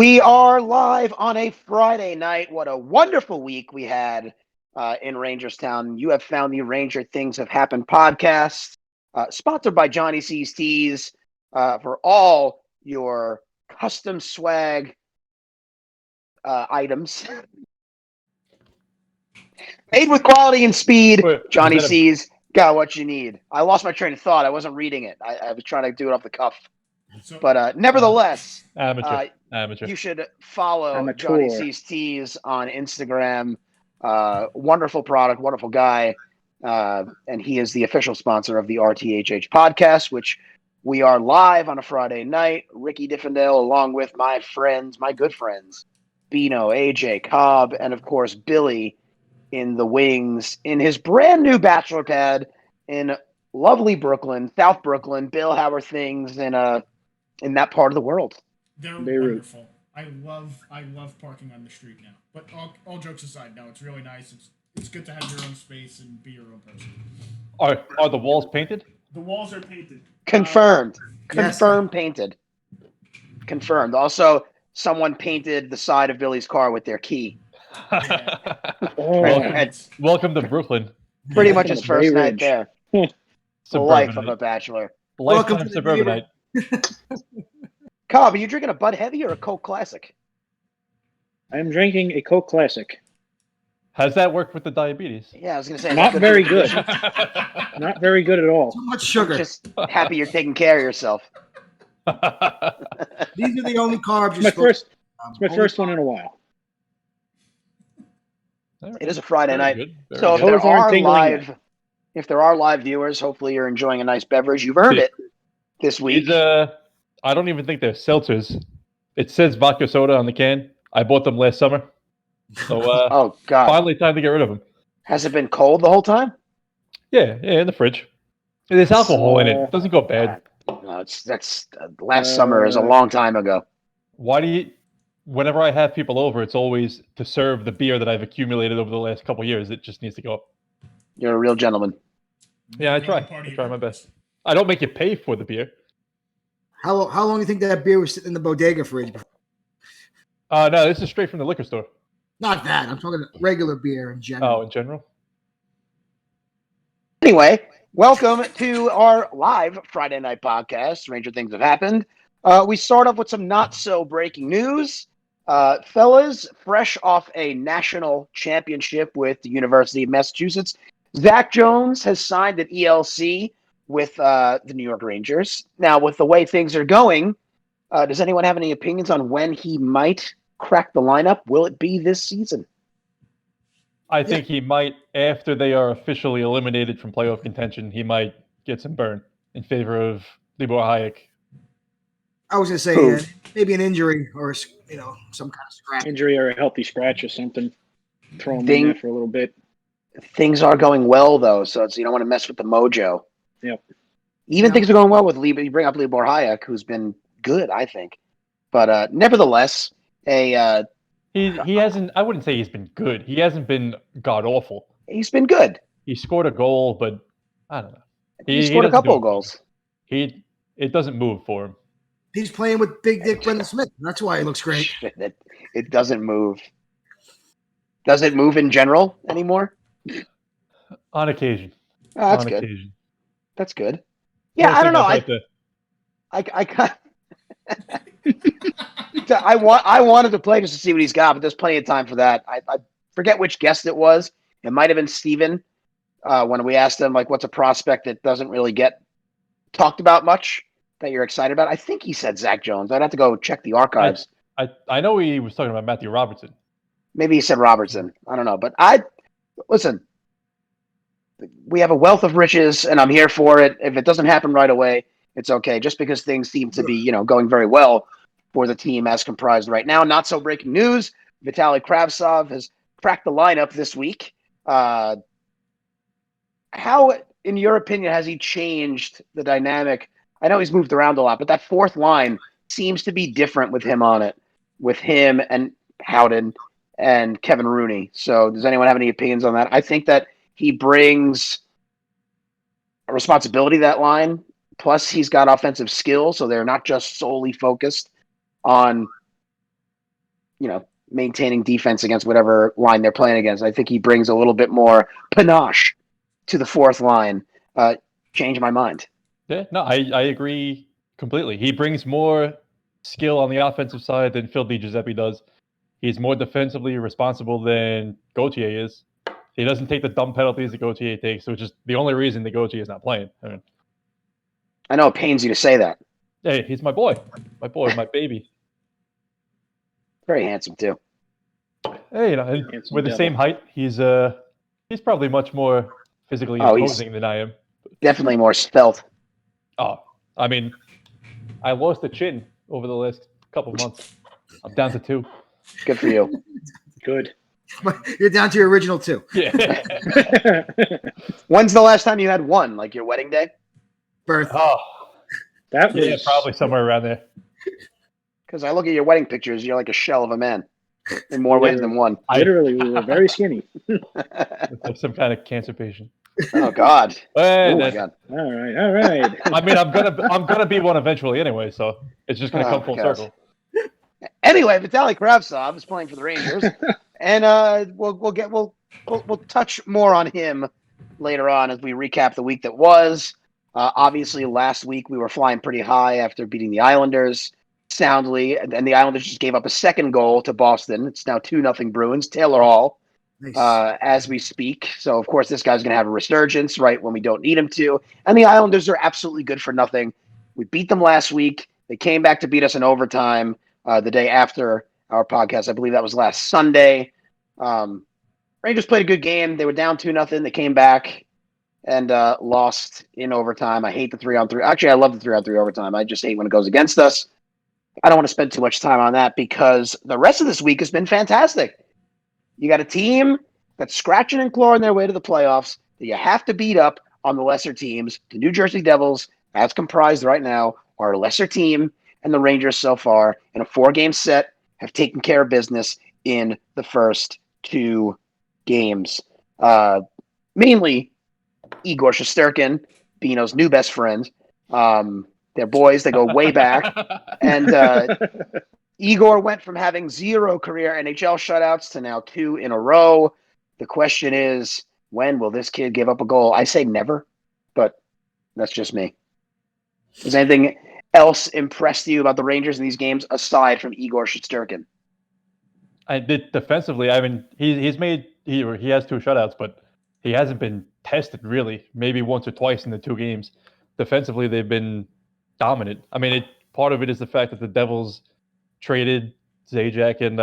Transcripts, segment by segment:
We are live on a Friday night. What a wonderful week we had in Rangerstown. You have found the Ranger Things Have Happened podcast, sponsored by Johnny C's Tees for all your custom swag items. Made with quality and speed. Wait, Johnny C's got what you need. I lost my train of thought. I wasn't reading it. I was trying to do it off the cuff. But nevertheless, Amateur. You should follow Johnny C's Tees on Instagram. Wonderful product, wonderful guy. And he is the official sponsor of the RTHH podcast, which we are live on a Friday night. Ricky Diffendale, along with my friends, my good friends, Beano, AJ, Cobb, and of course, Billy in the wings in his brand new bachelor pad in lovely Brooklyn, South Brooklyn. Bill, how are things in that part of the world? They're wonderful. I love parking on the street now. But all jokes aside, no, it's really nice. It's good to have your own space and be your own person. Are the walls painted? The walls are painted. Confirmed. Yes. Painted. Confirmed. Also, someone painted the side of Billy's car with their key. Yeah. Welcome to Brooklyn. Pretty much his first night there. The life of a bachelor. Lifetime suburbanite. Cobb, are you drinking a Bud Heavy or a Coke Classic? I am drinking a Coke Classic. How's that work with the diabetes? Yeah, I was going to say. Not very good. Not very good at all. Too much sugar. I'm just happy you're taking care of yourself. These are the only carbs. It's my first one in a while. It is a Friday night. So if there are live viewers, hopefully you're enjoying a nice beverage. You've earned it this week. I don't even think they're seltzers. It says vodka soda on the can. I bought them last summer. So oh God! Finally time to get rid of them. Has it been cold the whole time? Yeah, in the fridge. There's alcohol in it. It doesn't go bad. No, that's last summer is a long time ago. Whenever I have people over, it's always to serve the beer that I've accumulated over the last couple of years. It just needs to go up. You're a real gentleman. Yeah, I try my best. I don't make you pay for the beer. How long do you think that beer was sitting in the bodega fridge? No, this is straight from the liquor store. Not that. I'm talking regular beer in general. Oh, in general? Anyway, welcome to our live Friday night podcast. Ranger Things Have Happened. We start off with some not so breaking news. Fellas, fresh off a national championship with the University of Massachusetts, Zach Jones has signed an ELC with the New York Rangers. Now, with the way things are going, does anyone have any opinions on when he might crack the lineup? Will it be this season? I think he might, after they are officially eliminated from playoff contention, he might get some burn in favor of Libor Hayek. I was going to say maybe an injury or some kind of scratch. Injury or a healthy scratch or something. Throw him in there for a little bit. Things are going well, though, so you don't want to mess with the mojo. Yep. Things are going well with Libor. You bring up Libor Hayek, who's been good, I think. But nevertheless, he hasn't. I wouldn't say he's been good. He hasn't been god awful. He's been good. He scored a goal, but I don't know. He scored a couple of goals. It doesn't move for him. He's playing with Big Dick Brendan Smith. That's why he looks great. It doesn't move. Does it move in general anymore? On occasion. Oh, that's good. Occasion. That's good. Yeah, I don't know. I wanted to play just to see what he's got, but there's plenty of time for that. I forget which guest it was. It might have been Steven when we asked him, what's a prospect that doesn't really get talked about much that you're excited about? I think he said Zach Jones. I'd have to go check the archives. I know he was talking about Matthew Robertson. Maybe he said Robertson. I don't know. But listen, we have a wealth of riches, and I'm here for it. If it doesn't happen right away, it's okay. Just because things seem to be, going very well for the team as comprised right now. Not so breaking news. Vitaly Kravtsov has cracked the lineup this week. How, in your opinion, has he changed the dynamic? I know he's moved around a lot, but that fourth line seems to be different with him on it, with him and Howden and Kevin Rooney. So does anyone have any opinions on that? I think that he brings a responsibility to that line. Plus, he's got offensive skill, so they're not just solely focused on maintaining defense against whatever line they're playing against. I think he brings a little bit more panache to the fourth line. Change my mind. Yeah, no, I agree completely. He brings more skill on the offensive side than Phil DiGiuseppe does. He's more defensively responsible than Gauthier is. He doesn't take the dumb penalties that Gauthier takes, which is the only reason that Gauthier is not playing. I know it pains you to say that. Hey, he's my boy, my baby. Very handsome too. Hey, we're the same height. He's probably much more physically imposing than I am. Definitely more svelte. Oh, I mean, I lost a chin over the last couple of months. I'm down to 2. Good for you. Good. You're down to your original 2. Yeah. When's the last time you had 1? Like your wedding day? Birth. Oh, that was probably somewhere around there. Because I look at your wedding pictures, you're like a shell of a man in more ways than one. Literally, we were very skinny. It's like some kind of cancer patient. Oh God! Hey, my God! All right. I mean, I'm gonna be one eventually anyway, so it's just gonna come full circle. Anyway, Vitaly Kravtsov is playing for the Rangers, and we'll touch more on him later on as we recap the week that was. Obviously, last week we were flying pretty high after beating the Islanders soundly, and the Islanders just gave up a second goal to Boston. It's now 2-0 Bruins. Taylor Hall, nice. As we speak. So, of course, this guy's going to have a resurgence right when we don't need him to. And the Islanders are absolutely good for nothing. We beat them last week. They came back to beat us in overtime the day after our podcast. I believe that was last Sunday. Rangers played a good game. They were down 2-0. They came back and lost in overtime. I hate the 3-on-3. Actually, I love the 3-on-3 overtime. I just hate when it goes against us. I don't want to spend too much time on that because the rest of this week has been fantastic. You got a team that's scratching and clawing their way to the playoffs that you have to beat up on the lesser teams. The New Jersey Devils, as comprised right now, are a lesser team, and the Rangers so far, in a 4-game set, have taken care of business in the first 2 games. Mainly Igor Shesterkin, Beano's new best friend. They're boys. They go way back. And Igor went from having 0 career NHL shutouts to now 2 in a row. The question is, when will this kid give up a goal? I say never, but that's just me. Has anything else impressed you about the Rangers in these games aside from Igor Shesterkin? I did defensively. I mean, he has 2 shutouts, but he hasn't been tested really. Maybe once or twice in the 2 games. Defensively, they've been dominant. I mean, part of it is the fact that the Devils traded Zajac and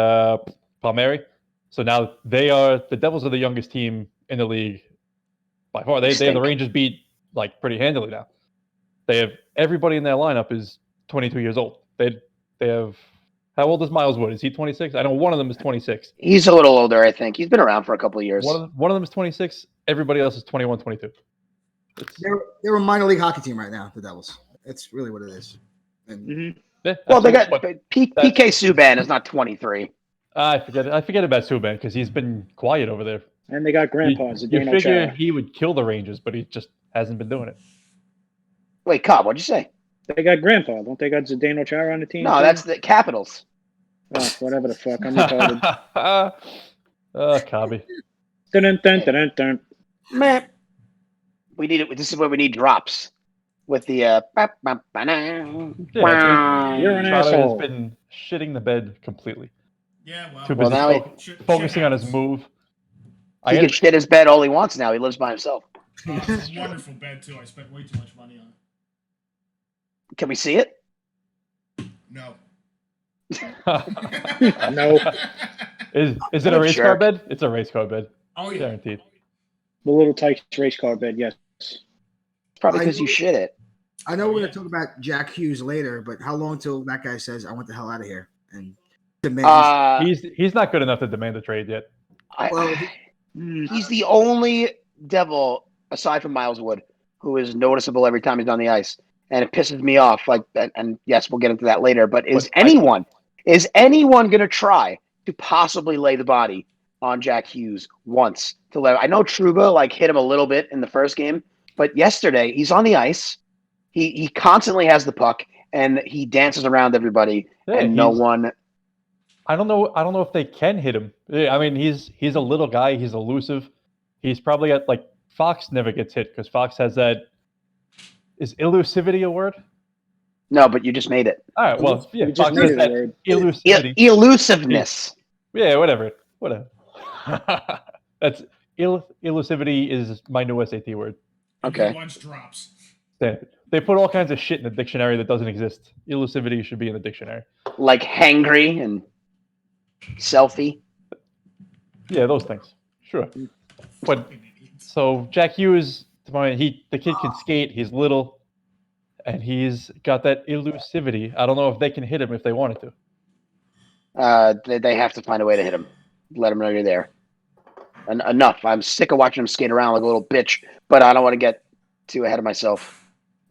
Palmieri, so now the Devils are the youngest team in the league by far. They have the Rangers beat like pretty handily now. They have everybody in their lineup is 22 years old. They have, how old is Miles Wood? Is he 26? I know one of them is 26. He's a little older, I think. He's been around for a couple of years. One of them is 26. Everybody else is 21, 22. They're a minor league hockey team right now, the Devils. That's really what it is. And, yeah, well, they got PK Subban is not 23. I forget about Subban because he's been quiet over there. And they got Grandpa. You figure he would kill the Rangers, but he just hasn't been doing it. Wait, Cobb, what'd you say? They got Grandpa. Don't they got Zdeno Chara on the team? No, too? That's the Capitals. Oh, whatever the fuck. I'm retarded. Cobby. Dun, dun, dun, dun. Meh. We need it. This is where we need drops. With the You're an asshole. Has been shitting the bed completely. Yeah, well. Too busy now focusing on his move. He can shit his bed all he wants now. He lives by himself. It's a wonderful bed, too. I spent way too much money on it. Can we see it? No. No. Is it a race car bed? It's a race car bed. Oh, yeah. Guaranteed. The little tight race car bed, yes. Probably because you shit it. I know we're going to talk about Jack Hughes later, but how long till that guy says, I want the hell out of here? And he's not good enough to demand a trade yet. He's the only Devil, aside from Miles Wood, who is noticeable every time he's on the ice. And it pisses me off. And yes, we'll get into that later. But is anyone going to try to possibly lay the body on Jack Hughes once? I know Trouba hit him a little bit in the first game, but yesterday he's on the ice. He constantly has the puck and he dances around everybody, and no one. I don't know. I don't know if they can hit him. I mean, he's a little guy. He's elusive. He's probably at like Fox never gets hit because Fox has that. Is elusivity a word? No, but you just made it. All right. Well, yeah. You just Fox made has it a that word. elusivity. Elusiveness. Yeah. Whatever. That's elusivity is my new SAT word. Okay. Lunch drops. They put all kinds of shit in the dictionary that doesn't exist. Elusivity should be in the dictionary. Like hangry and selfie. Yeah, those things. Sure. But so Jack Hughes, the kid can skate. He's little, and he's got that elusivity. I don't know if they can hit him if they wanted to. They have to find a way to hit him. Let him know you're there. Enough. I'm sick of watching him skate around like a little bitch, but I don't want to get too ahead of myself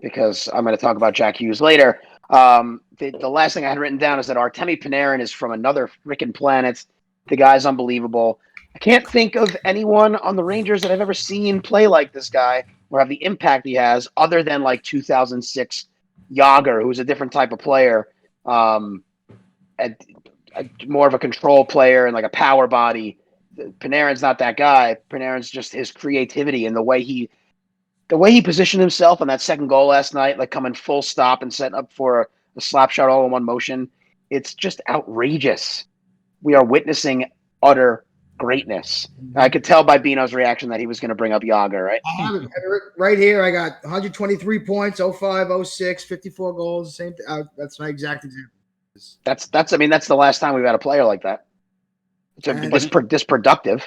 because I'm going to talk about Jack Hughes later. The last thing I had written down is that Artemi Panarin is from another freaking planet. The guy's unbelievable. I can't think of anyone on the Rangers that I've ever seen play like this guy or have the impact he has other than like 2006 Yager, who's a different type of player. More of a control player and like a power body. Panarin's not that guy. Panarin's just his creativity and the way he positioned himself on that second goal last night, like coming full stop and setting up for a slap shot all in one motion. It's just outrageous. We are witnessing utter greatness. I could tell by Beano's reaction that he was going to bring up Yager, right? I have it right here. I got 123 points, 05, 06, 54 goals. Same thing. That's my exact example. That's the last time we've had a player like that. This productive.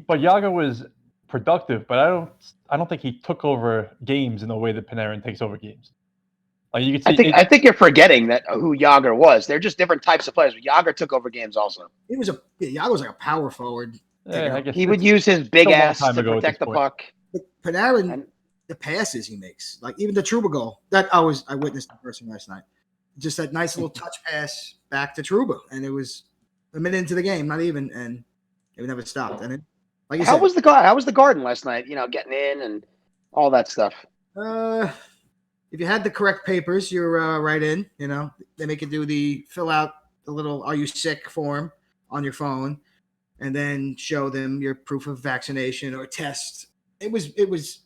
But Yager was productive, but I don't think he took over games in the way that Panarin takes over games. Like you can see, I think you're forgetting that who Yager was. They're just different types of players. But Yager took over games also. Yager was like a power forward. I guess he would use his big ass to protect the puck. But Panarin, the passes he makes, like even the Trouba goal that I witnessed in person last night. Just that nice little touch pass back to Trouba, and it was a minute into the game, not even, and it never stopped. And it, like you said, how was the Garden last night? Getting in and all that stuff. If you had the correct papers, you're right in. They make you fill out the little "Are you sick?" form on your phone, and then show them your proof of vaccination or test. It was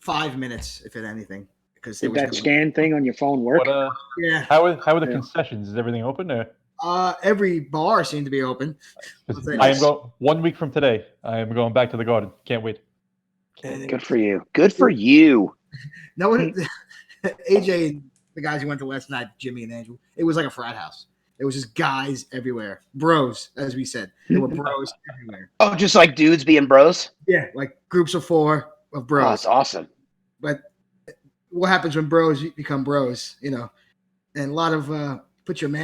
5 minutes, if anything, because did that scan thing on your phone work? Yeah. How are the concessions? Is everything open there? Every bar seemed to be open. I am going 1 week from today. I am going back to the Garden. Can't wait. Good for you. Good for you. No one, AJ and the guys who went to last night, Jimmy and Andrew, it was like a frat house. It was just guys everywhere. Bros, as we said. There were bros everywhere. Oh, just like dudes being bros? Yeah, like groups of 4 of bros. Oh, that's awesome. But what happens when bros become bros, And a lot of a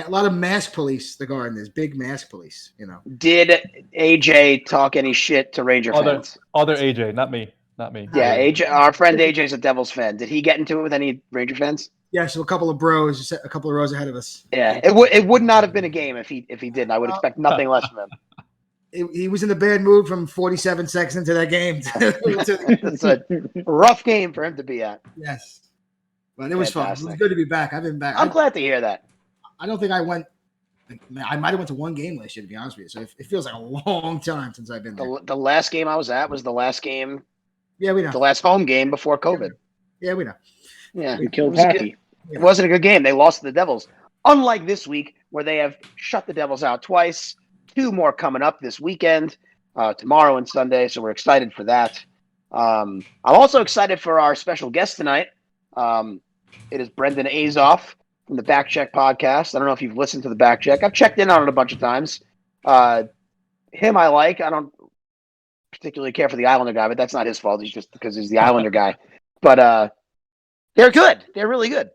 lot of mask police, the Garden is big mask police, Did AJ talk any shit to Ranger fans? Other AJ, not me. Yeah, AJ, our friend AJ's a Devils fan. Did he get into it with any Ranger fans? Yeah, so a couple of bros, a couple of rows ahead of us. Yeah, it would not have been a game if he didn't. I would expect nothing less from him. He was in a bad mood from 47 seconds into that game. It's a rough game for him to be at. Yes, but it was fun. It was good to be back. I've been back. I'm glad to hear that. I don't think I went. I might have went to one game last year, to be honest with you. So it feels like a long time since I've been there. The last game I was at was the last game. Yeah, we know. The last home game before COVID. Yeah, we know. Yeah, we killed Happy. It wasn't a good game. They lost to the Devils. Unlike this week, where they have shut the Devils out twice. 2 more coming up this weekend, tomorrow and Sunday. So we're excited for that. I'm also excited for our special guest tonight. It is Brendan Azoff from the Back Check podcast. I don't know if you've listened to the Back Check. I've checked in on it a bunch of times. Him I like. I don't particularly care for the Islander guy, but that's not his fault. He's just because he's the Islander guy. But they're good. They're really good.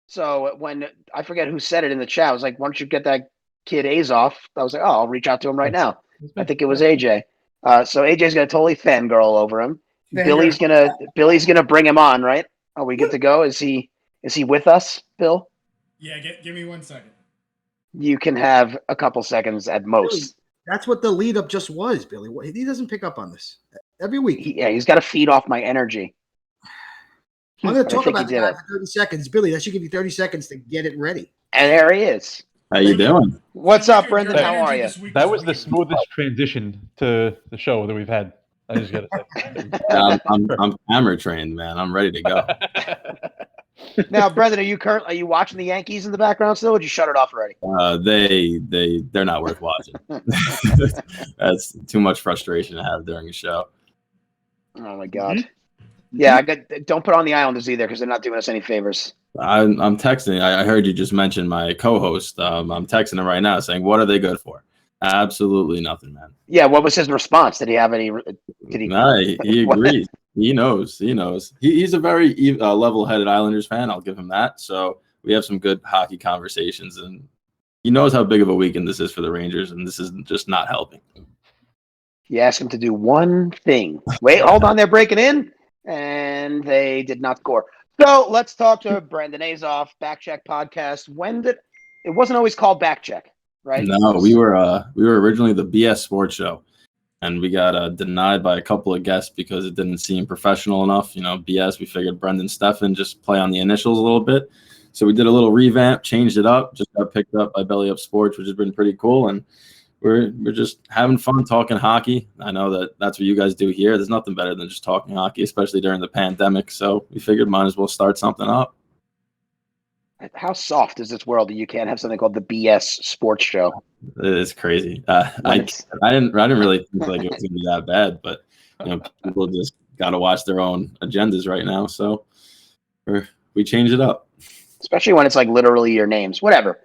So when I forget who said it in the chat, I was like, "Why don't you get that kid Azoff?" I was like, "Oh, I'll reach out to him right now." I think it was AJ. So AJ's gonna totally fangirl over him. Billy's gonna bring him on, right? Are we good to go? Is he with us, Bill? Yeah, give me 1 second. You can have a couple seconds at most. Billy, that's what the lead up just was, Billy. He doesn't pick up on this every week. He's got to feed off my energy. I'm going to talk about the guy for 30 seconds. Billy, that should give you 30 seconds to get it ready. And there he is. How you doing? What's up, Brendan? Your How are energy you? this week That was was the smoothest transition to the show that we've had. I just gotta say. I'm camera trained, man. I'm ready to go. Now, Brendan, are you watching the Yankees in the background still? Or did you shut it off already? They're not worth watching. That's too much frustration to have during a show. Oh my God. Yeah, don't put on the Islanders either because they're not doing us any favors. I'm texting. I heard you just mention my co-host. I'm texting him right now saying, "What are they good for?" Absolutely nothing, man. Yeah, what was his response? Did he have any? Did he? Nah, he agrees. He knows. He's a very level-headed Islanders fan. I'll give him that. So we have some good hockey conversations, and he knows how big of a weekend this is for the Rangers, and this is just not helping. You asked him to do one thing. Wait, hold on. They're breaking in, and they did not score. So let's talk to Brendan Azoff, Backcheck Podcast. It wasn't always called Backcheck, right? No, we were originally the BS Sports Show, and we got denied by a couple of guests because it didn't seem professional enough. BS. We figured Brendan Steffen just play on the initials a little bit, so we did a little revamp, changed it up. Just got picked up by Belly Up Sports, which has been pretty cool, and we're just having fun talking hockey. I know that's what you guys do here. There's nothing better than just talking hockey, especially during the pandemic. So we figured might as well start something up. How soft is this world that you can't have something called the BS Sports Show? It's crazy. I didn't really think like it was gonna be that bad, but people just got to watch their own agendas right now. So we change it up, especially when it's like literally your names. Whatever.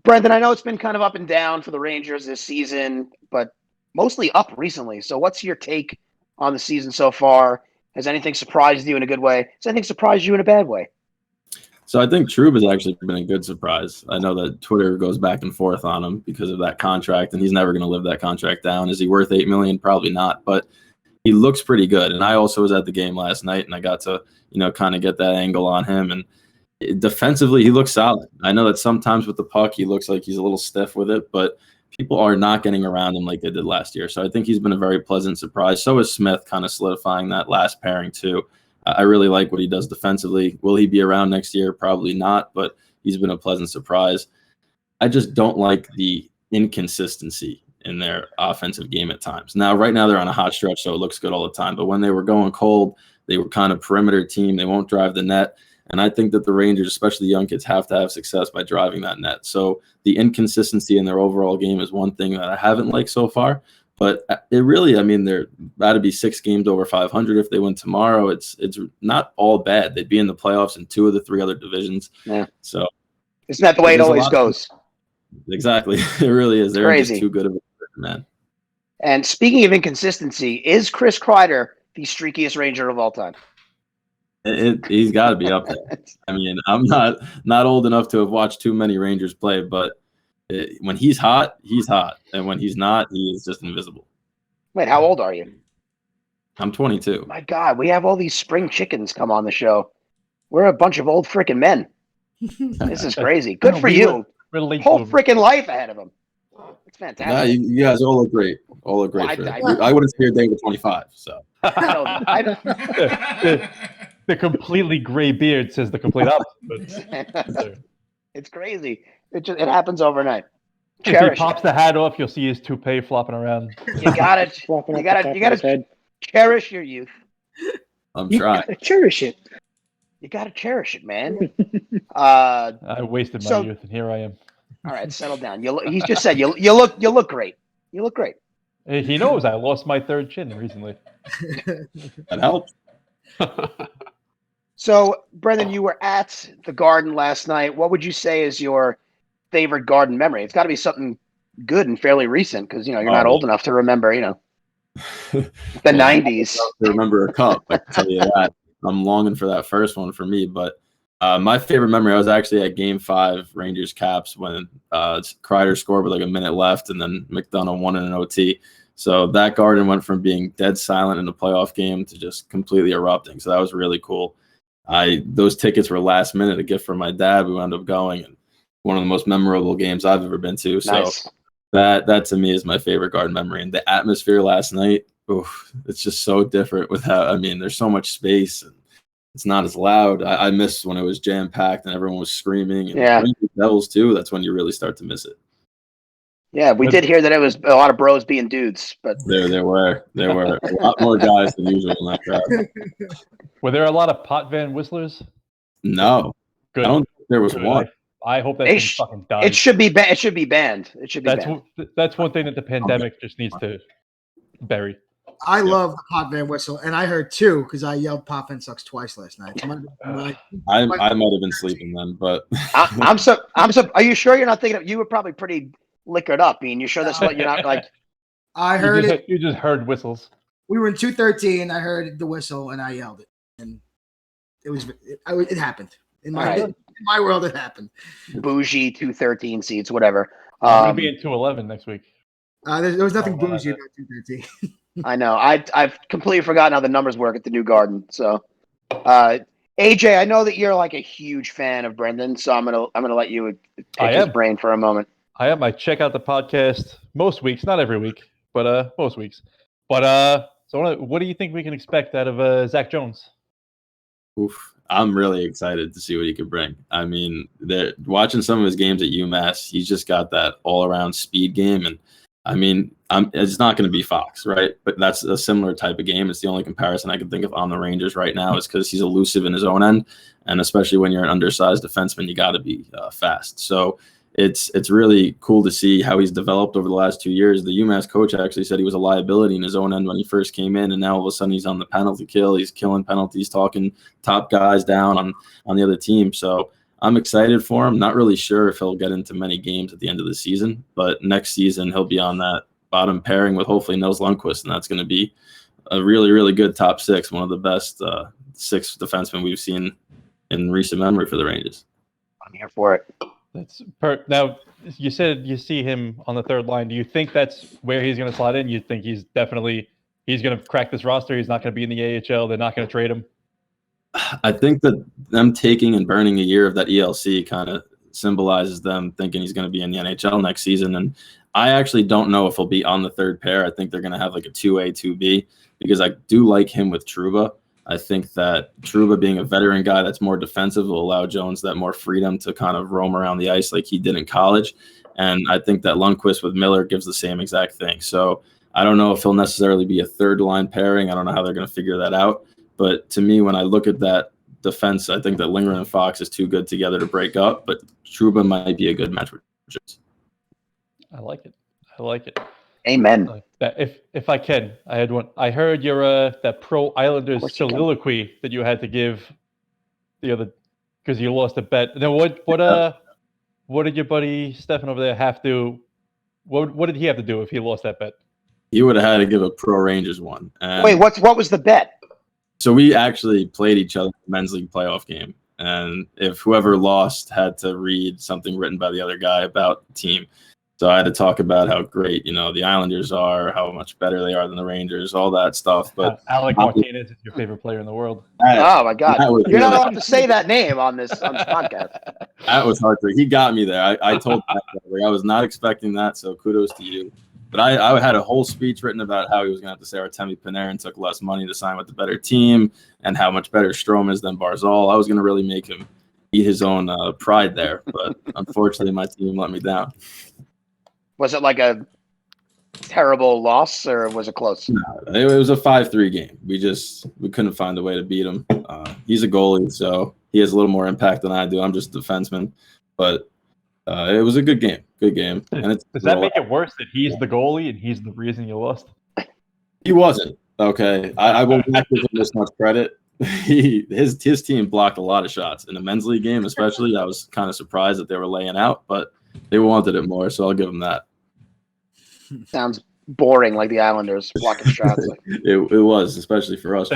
Brendan, I know it's been kind of up and down for the Rangers this season, but mostly up recently. So what's your take on the season so far? Has anything surprised you in a good way? Has anything surprised you in a bad way? So I think Trub has actually been a good surprise. I know that Twitter goes back and forth on him because of that contract, and he's never going to live that contract down. Is he worth $8 million? Probably not, but he looks pretty good. And I also was at the game last night, and I got to kind of get that angle on him. And defensively, he looks solid. I know that sometimes with the puck, he looks like he's a little stiff with it, but people are not getting around him like they did last year. So I think he's been a very pleasant surprise. So is Smith, kind of solidifying that last pairing too. I really like what he does defensively. Will he be around next year? Probably not, but he's been a pleasant surprise. I just don't like the inconsistency in their offensive game at times. Now, right now, they're on a hot stretch, so it looks good all the time. But when they were going cold, they were kind of perimeter team. They won't drive the net. And I think that the Rangers, especially the young kids, have to have success by driving that net. So the inconsistency in their overall game is one thing that I haven't liked so far. But it really, they're about to be 6 games over 500 if they win tomorrow. It's not all bad. They'd be in the playoffs in 2 of the 3 other divisions. Yeah. So isn't that the way it always goes? Exactly. It really is. They're just too good of a man. And speaking of inconsistency, is Chris Kreider the streakiest Ranger of all time? He's got to be up there. I'm not old enough to have watched too many Rangers play, but when he's hot, and when he's not, he is just invisible. Wait, how old are you? I'm 22. My God, we have all these spring chickens come on the show. We're a bunch of old freaking men. This is crazy. Good for you. Whole freaking life ahead of him. It's fantastic. Nah, you guys all look great. All look great. I wouldn't say a day with 25. So. The completely gray beard says the complete opposite. It's crazy. It happens overnight. If he pops the hat off, you'll see his toupee flopping around. You got it. You got to cherish your youth. I'm trying. You gotta cherish it. You got to cherish it, man. I wasted my youth, and here I am. All right, settle down. He just said you look great. You look great. He knows I lost my 3rd chin recently. That helped. So, Brendan, you were at the Garden last night. What would you say is your favorite Garden memory? It's got to be something good and fairly recent because you're not old enough to remember, the 90s. To remember a cup, I can tell you that. I'm longing for that first one for me. But my favorite memory, I was actually at Game 5 Rangers Caps when Kreider scored with like a minute left, and then McDonough won in an OT. So that Garden went from being dead silent in the playoff game to just completely erupting. So that was really cool. Those tickets were last minute, a gift from my dad. We wound up going, and one of the most memorable games I've ever been to. Nice. So that to me is my favorite Garden memory. And the atmosphere last night, it's just so different with how, there's so much space, and It's not as loud. I miss when it was jam packed and everyone was screaming. And Yeah. Devils too. That's when you really start to miss it. Yeah, we did hear that it was a lot of bros being dudes, but There were a lot more guys than usual in that crowd. Were there a lot of pot van whistlers? No, Good. I don't think there was Good. one. I hope that thing fucking dies. it should be banned. It should be banned. It should be banned. That's one thing that the pandemic just needs to bury. I love the pot van whistle, and I heard two because I yelled "Pot van sucks" twice last night. I might have been sleeping then, but I'm so. Are you sure you're not thinking of? You were probably pretty liquored up, Ian. You sure that's what you're not like? I heard it. You just heard whistles. We were in 213. I heard the whistle, and I yelled it, and it happened in my world. It happened. Bougie 213 seats, whatever. I'm gonna be in 211 next week. There was nothing bougie about 213. I know. I've completely forgotten how the numbers work at the New Garden. So, AJ, I know that you're like a huge fan of Brendan, so I'm gonna let you pick his brain for a moment. I check out the podcast most weeks, not every week, but most weeks. But so what do you think we can expect out of Zach Jones? Oof. I'm really excited to see what he could bring. I mean, watching some of his games at UMass, he's just got that all-around speed game, and I mean, it's not going to be Fox, right? But that's a similar type of game. It's the only comparison I can think of on the Rangers right now is because he's elusive in his own end, and especially when you're an undersized defenseman, you got to be fast. So it's really cool to see how he's developed over the last 2 years. The UMass coach actually said he was a liability in his own end when he first came in, and now all of a sudden he's on the penalty kill. He's killing penalties, talking top guys down on the other team. So I'm excited for him. Not really sure if he'll get into many games at the end of the season, but next season he'll be on that bottom pairing with hopefully Nils Lundqvist, and that's going to be a really, really good top six, one of the best six defensemen we've seen in recent memory for the Rangers. I'm here for it. Now, you said you see him on the third line. Do you think that's where he's going to slide in? You think he's going to crack this roster? He's not going to be in the AHL. They're not going to trade him. I think that them taking and burning a year of that ELC kind of symbolizes them thinking he's going to be in the NHL next season. And I actually don't know if he'll be on the third pair. I think they're going to have like a 2A, 2B because I do like him with Trouba. I think that Trouba being a veteran guy that's more defensive will allow Jones that more freedom to kind of roam around the ice like he did in college. And I think that Lundqvist with Miller gives the same exact thing. So I don't know if he'll necessarily be a third line pairing. I don't know how they're going to figure that out. But to me, when I look at that defense, I think that Lindgren and Fox is too good together to break up. But Trouba might be a good match for Jones. I like it. Amen. If I can, I had one. I heard your that pro Islanders soliloquy that you had to give the other because you lost a bet. Now what did your buddy Stefan over there have to? What did he have to do if he lost that bet? He would have had to give a pro Rangers one. Wait, what was the bet? So we actually played each other in the men's league playoff game, and if whoever lost had to read something written by the other guy about the team. So I had to talk about how great, the Islanders are, how much better they are than the Rangers, all that stuff. But Alec Martinez is your favorite player in the world. Oh my God! You're not allowed to say that name on this podcast. That was hard. He got me there. I told him I was not expecting that. So kudos to you. But I had a whole speech written about how he was going to have to say Artemi Panarin took less money to sign with the better team and how much better Strome is than Barzal. I was going to really make him eat his own pride there. But unfortunately, my team let me down. Was it like a terrible loss or was it close? No, it was a 5-3 game. We couldn't find a way to beat him. He's a goalie, so he has a little more impact than I do. I'm just a defenseman. But it was a good game. Good game. And does that make it worse that he's the goalie and he's the reason you lost? He wasn't. Okay. I will not give him this much credit. His team blocked a lot of shots. In the men's league game especially, I was kind of surprised that they were laying out, but they wanted it more, so I'll give them that. Sounds boring, like the Islanders blocking shots. It was, especially for us.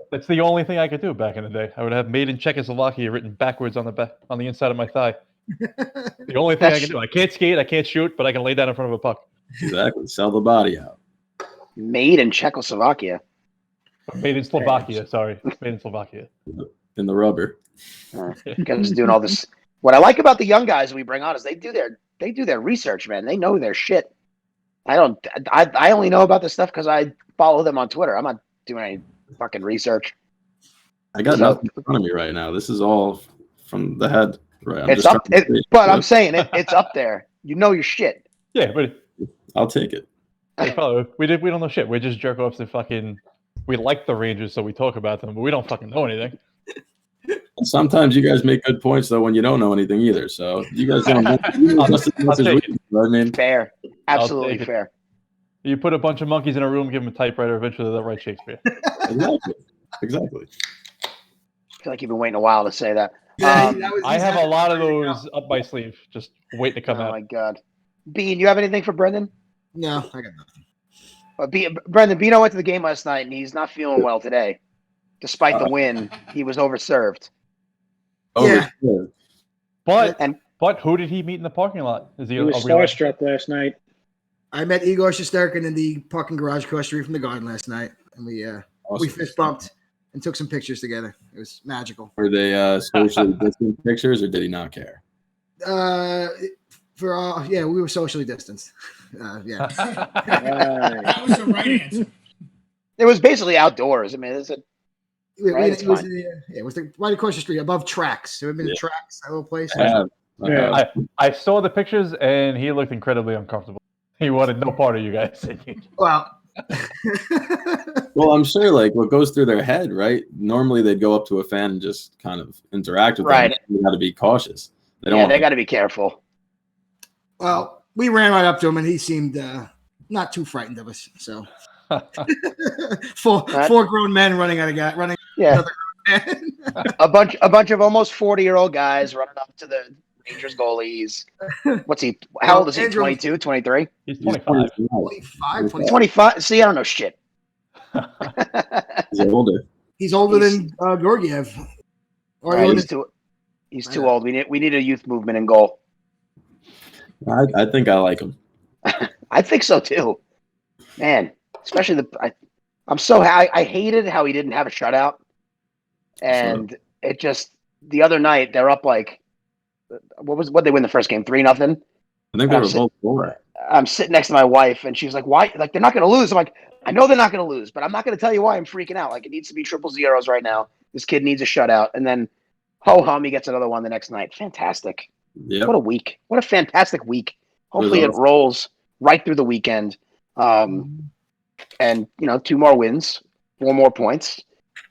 That's the only thing I could do back in the day. I would have "Made in Czechoslovakia" written backwards on the inside of my thigh. The only thing I can do. I can't skate, I can't shoot, but I can lay down in front of a puck. Exactly. Sell the body out. Made in Czechoslovakia. Made in Slovakia. Sorry, made in Slovakia. In the rubber. Guys doing all this. What I like about the young guys we bring on is they do their research, man. They know their shit. I only know about this stuff because I follow them on Twitter. I'm not doing any fucking research. I got nothing in front of me right now. This is all from the head. Right. It's up, I'm saying it's up there. You know your shit. Yeah, but I'll take it. we don't know shit. We're just jerk offs to fucking. We like the Rangers, so we talk about them, but we don't fucking know anything. And sometimes you guys make good points though when you don't know anything either. So you guys don't know just as much as we do. I mean, fair, absolutely fair. You put a bunch of monkeys in a room, give them a typewriter, eventually they'll write Shakespeare. Exactly. I feel like you've been waiting a while to say that. I have a lot of those up my sleeve, just waiting to come out. Oh my god, Bean, you have anything for Brendan? No, I got nothing. Brendan, Beano went to the game last night, and he's not feeling well today. Despite the win, he was overserved. Yeah. But who did he meet in the parking lot? He was starstruck last night. I met Igor Shesterkin in the parking garage across the street from the Garden last night, and we fist bumped and took some pictures together. It was magical. Were they socially distant pictures, or did he not care? We were socially distanced. Yeah. That was the right answer. It was basically outdoors. I mean, It was right across the street, above Tracks. Have you been to Tracks, that little place? Yeah. I saw the pictures, and he looked incredibly uncomfortable. He wanted no part of you guys. Well, well, I'm sure like what goes through their head, right? Normally they'd go up to a fan and just kind of interact with them. You got to be cautious. They got to be careful. Well, we ran right up to him, and he seemed not too frightened of us. So, four grown men running at a guy, running. Yeah, a bunch of almost 40-year-old guys running up to the Rangers goalies. What's he? How old is he? 22, 23? He's 25. 25. See, I don't know shit. He's older. He's older than Georgiev. He's too old. We need a youth movement in goal. I think I like him. I think so too, man. Especially I'm so I hated how he didn't have a shutout, and it just the other night they're up like what they win the first game 3-0. I think they were both 4. I'm sitting next to my wife, and she's like, "Why? Like they're not going to lose." I'm like, "I know they're not going to lose, but I'm not going to tell you why I'm freaking out. Like it needs to be 0-0s right now. This kid needs a shutout, and then ho hum, he gets another one the next night. Fantastic. Yep. What a week. What a fantastic week. Hopefully it rolls right through the weekend. And 2 more wins, 4 more points,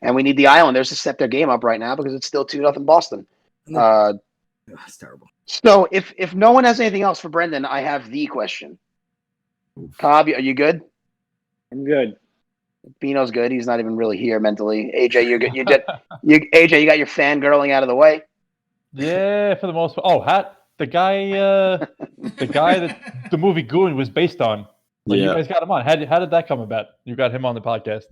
and we need the Islanders to step their game up right now because it's still 2-0 Boston. That's terrible. So if no one has anything else for Brendan, I have the question. Cobb, are you good? I'm good. Beano's good. He's not even really here mentally. AJ, you're good. AJ, you got your fangirling out of the way. Yeah, for the most part. Oh, the guy that the movie Goon was based on. You guys got him on. How did that come about? You got him on the podcast.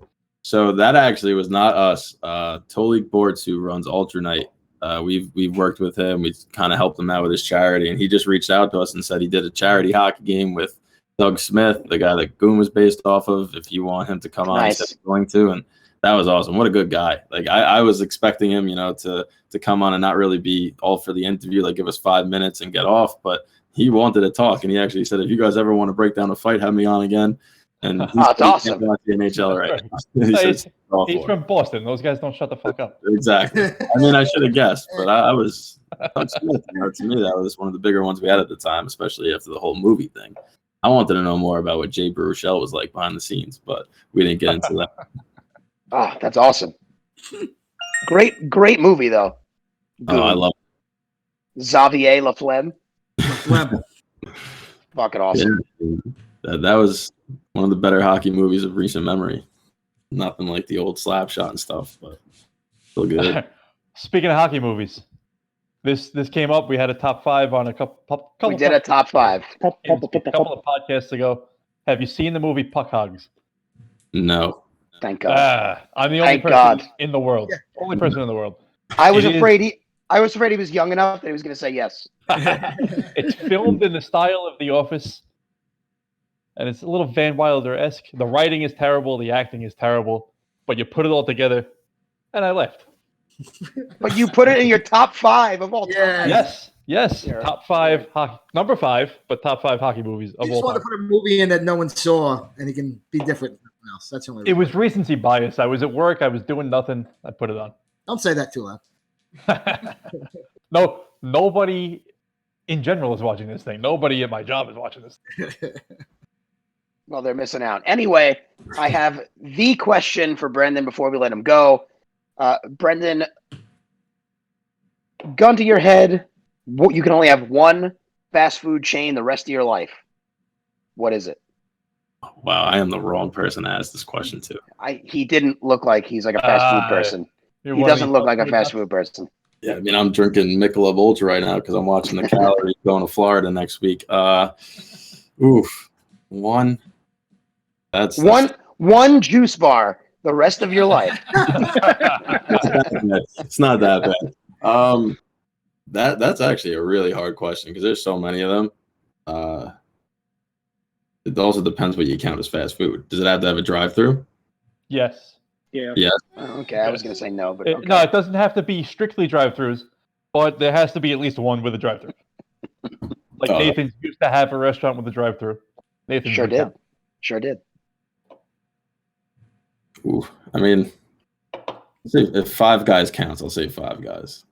So that actually was not us. Tolik Bortz, who runs Ultra Night, we've worked with him. We kind of helped him out with his charity, and he just reached out to us and said he did a charity hockey game with Doug Smith, the guy that Goon was based off of. If you want him to come on, he said he's going to, and that was awesome. What a good guy! Like I was expecting him, to come on and not really be all for the interview, like give us 5 minutes and get off, but he wanted to talk, and he actually said, "If you guys ever want to break down a fight, have me on again." And it's awesome. The NHL right now. He's from Boston. Those guys don't shut the fuck up. Exactly. I mean, I should have guessed, but I was Doug Smith. To me, that was one of the bigger ones we had at the time, especially after the whole movie thing. I wanted to know more about what Jay Baruchel was like behind the scenes, but we didn't get into that. Oh, that's awesome. Great movie, though. Oh, I love it. Xavier Laflemme. Fucking awesome. Yeah, that was one of the better hockey movies of recent memory. Nothing like the old slap shot and stuff, but still good. Speaking of hockey movies, this came up. We had a top 5 on a couple. We did a top 5 a couple of podcasts ago. Have you seen the movie Puck Hogs? No. Thank God. I'm the only person in the world. Yeah. Only person in the world. I was afraid he was young enough that he was going to say yes. It's filmed in the style of The Office, and it's a little Van Wilder-esque. The writing is terrible, the acting is terrible, but you put it all together, and I left. But you put it in your top 5 of all time. Yes. Top 5 hockey, number 5, but top 5 hockey movies of all time. You just want to put a movie in that no one saw, and it can be different from everyone else. That's the only reason. It was recency bias. I was at work. I was doing nothing. I put it on. Don't say that too loud. No, nobody in general is watching this thing. Nobody at my job is watching this thing. Well, they're missing out. Anyway, I have the question for Brendan before we let him go. Brendan, gun to your head, you can only have one fast food chain the rest of your life. What is it? Wow, I am the wrong person to ask this question to. He didn't look like he's like a fast food person. He doesn't look like a fast food person. Yeah, I mean, I'm drinking Michelob Ultra right now because I'm watching the Calories going to Florida next week. One. That's one juice bar the rest of your life. It's not that bad. That's actually a really hard question because there's so many of them. It also depends what you count as fast food. Does it have to have a drive-through? Yes. Yeah. Yes. Okay, I was going to say no, but okay. No, it doesn't have to be strictly drive-throughs, but there has to be at least one with a drive-through. Like Nathan's used to have a restaurant with a drive-through. Nathan Sure did. Ooh, I mean, if Five Guys counts, I'll say Five Guys.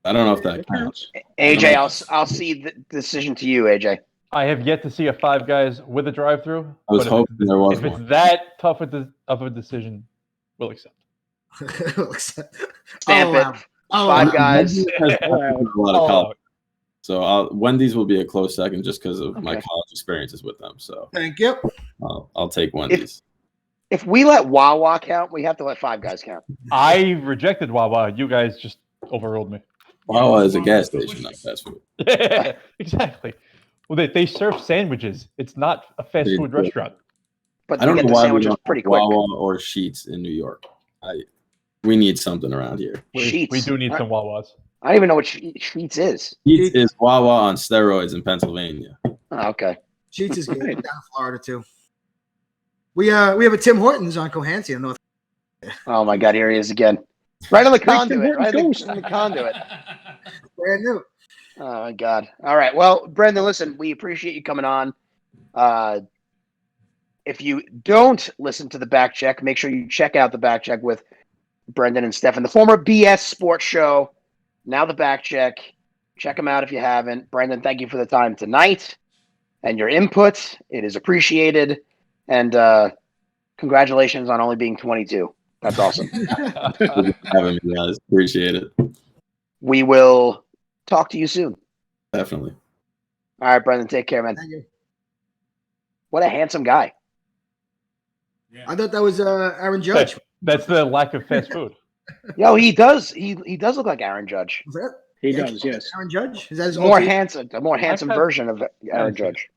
I don't know if that counts. AJ, I'll see the decision to you, AJ. I have yet to see a Five Guys with a drive-through. I was hoping there was If one. it's that tough of a decision, we'll accept. Stamp it. Five Guys. So Wendy's will be a close second just because of my college experiences with them. So thank you. I'll take Wendy's. If we let Wawa count, we have to let Five Guys count. I rejected Wawa. You guys just overruled me. Wawa is a gas station, not fast food. Yeah, exactly. Well, they serve sandwiches. It's not a fast food restaurant. But I don't get know the why sandwiches pretty quick. Wawa or Sheetz in New York. We need something around here. We do need some Wawas. I don't even know what Sheetz is. Sheetz is Wawa on steroids in Pennsylvania. Oh, okay. Sheetz is good. Down in Florida too. We have a Tim Hortons on Cohansey in North. Oh my God, here he is again. Right on the conduit. Right on the conduit. Brand new. Oh my God. All right. Well, Brendan, listen, we appreciate you coming on. If you don't listen to the Back Check, make sure you check out the Back Check with Brendan and Stefan, the former BS Sports Show. Now the Back Check. Check them out if you haven't. Brendan, thank you for the time tonight and your input. It is appreciated. And congratulations on only being 22. That's awesome. Having me, guys. Appreciate it. We will talk to you soon. Definitely. All right, Brendan, take care, man. Thank you. What a handsome guy. Yeah. I thought that was Aaron Judge. That's the lack of fast food. Yo, he does. He does look like Aaron Judge. Is that He does, yes. Aaron Judge? Is that his A alter- more handsome version of Aaron Judge.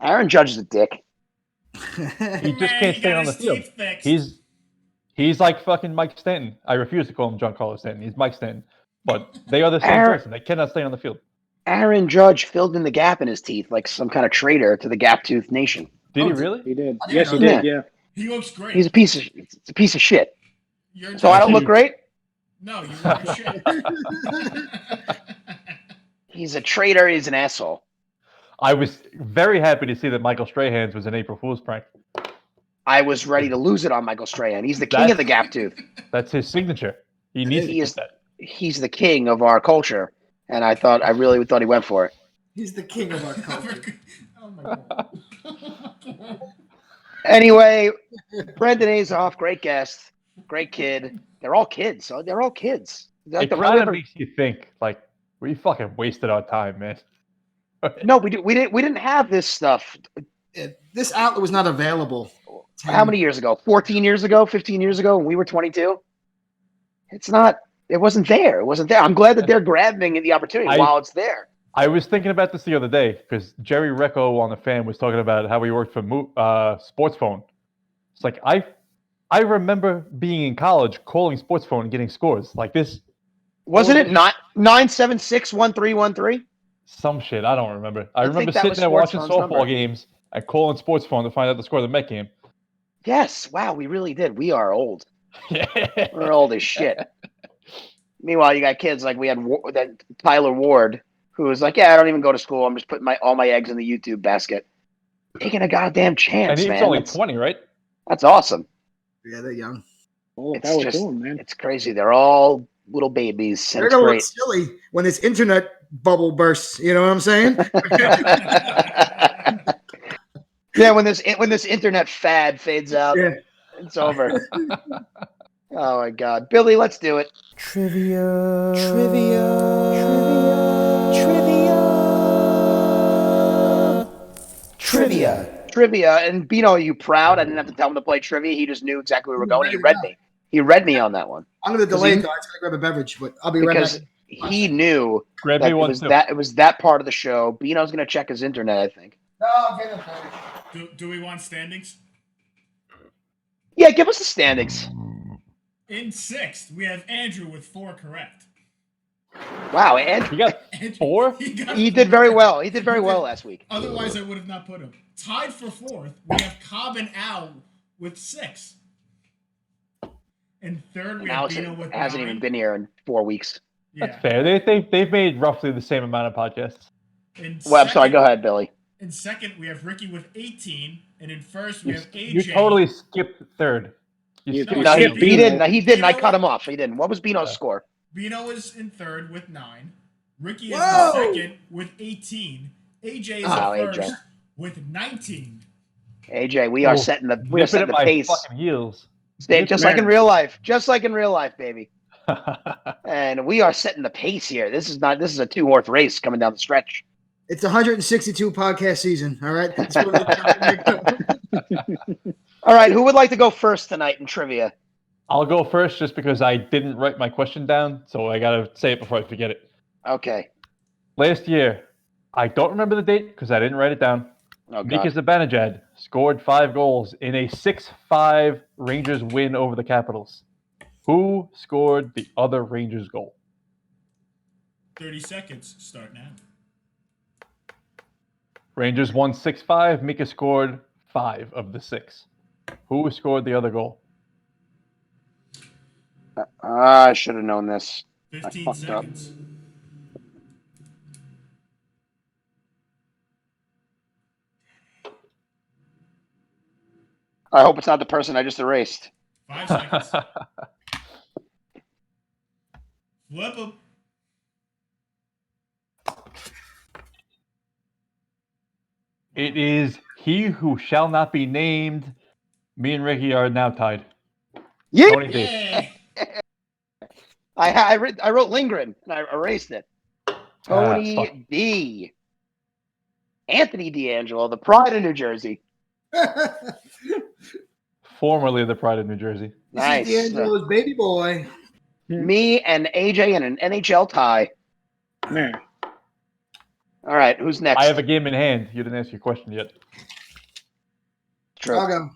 Aaron Judge is a dick. He just can't stay on the field. He's like fucking Mike Stanton. I refuse to call him Giancarlo Stanton. He's Mike Stanton. But they are the same person. They cannot stay on the field. Aaron Judge filled in the gap in his teeth like some kind of traitor to the Gap-Toothed Nation. Did he really? He did. Yes, he did, yeah. He looks great. He's a piece of shit. You're So I don't look great? No, you look like shit. He's a traitor. He's an asshole. I was very happy to see that Michael Strahan's was an April Fool's prank. I was ready to lose it on Michael Strahan. He's the king of the Gap-Tooth. That's his signature. He needs to get that. He's the king of our culture, and I really thought he went for it. He's the king of our culture. Oh my God. Anyway, Brendan Azoff, great guest, great kid. They're all kids. So they're all kids. It kind of makes you think, like, we fucking wasted our time, man. No, we didn't have this stuff. This outlet was not available. How many years ago? 14 years ago? 15 years ago when we were 22? It wasn't there. It wasn't there. I'm glad that they're grabbing the opportunity while it's there. I was thinking about this the other day because Jerry Recco on the Fan was talking about how he worked for Sports Phone. It's like I remember being in college calling Sports Phone and getting scores like this. Wasn't it 976-1313? Some shit. I don't remember. I remember that sitting was there watching Sports Phone's softball number. games and calling Sports Phone to find out the score of the Met game. Yes. Wow, we really did. We are old. Yeah. We're old as shit. Meanwhile, you got kids like we had that Tyler Ward, who was like, "Yeah, I don't even go to school. I'm just putting all my eggs in the YouTube basket." Taking a goddamn chance, And he's man. only 20, right? That's awesome. Yeah, they're young. All the power to them, man. It's crazy. They're all little babies. And They're it's gonna great. look silly when this internet bubble bursts. You know what I'm saying? Yeah, when this internet fad fades out, Yeah. it's over. Oh my God, Billy, let's do it. Trivia. And Beano, are you proud? I didn't have to tell him to play trivia. He just knew exactly where we were going. Ready He to read go. me. He read me on that one. I'm gonna delay it though. I just gotta grab a beverage, but I'll be right Because back. he knew Grab that me one too. it was that part of the show. Beano's gonna check his internet, I think. No, I'm getting a Do we want standings? Yeah, give us the standings. In 6th, we have Andrew with 4 correct. Wow, and You got 4? he did very well. He did very well last week. Otherwise, I would have not put him. Tied for 4th, we have Cobb and Al with 6. In 3rd, we have Alex Beano with 9. hasn't even been here in 4 weeks. That's fair. They've made roughly the same amount of podcasts. Well, I'm sorry. Go ahead, Billy. In 2nd, we have Ricky with 18, and in 1st, we have AJ. You totally skipped 3rd. You No, No, he Beano. didn't. He didn't. I Beano- cut him off. He didn't. What was Beano's score? Beano is in 3rd with 9. Ricky is Whoa! in 2nd with 18. AJ is Oh, in AJ. 1st with 19. AJ, we are setting the pace. Fucking heels. Just like in real life. Just like in real life, baby. And we are setting the pace here. This is a 2-horse race coming down the stretch. It's 162 podcast season. All right. That's what All right, who would like to go first tonight in trivia? I'll go first just because I didn't write my question down, so I gotta say it before I forget it. Okay. Last year, I don't remember the date because I didn't write it down. Oh, Mika God. Zibanejad scored 5 goals in a 6-5 Rangers win over the Capitals. Who scored the other Rangers goal? 30 seconds. Start now. Rangers won 6-5. Mika scored 5 of the 6. Who scored the other goal? I should have known this. 15 fucked up. seconds. I hope it's not the person I just erased. 5 seconds. Flip him. It is he who shall not be named. Me and Ricky are now tied. Yeah. Tony D. Yay. I wrote Lindgren and I erased it. Tony fuck. D. Anthony D'Angelo, the pride of New Jersey. Formerly the pride of New Jersey. Nice. D'Angelo's baby boy. Me and AJ in an NHL tie. Yeah. All right, who's next? I have a game in hand. You didn't ask your question yet. True. I'll go.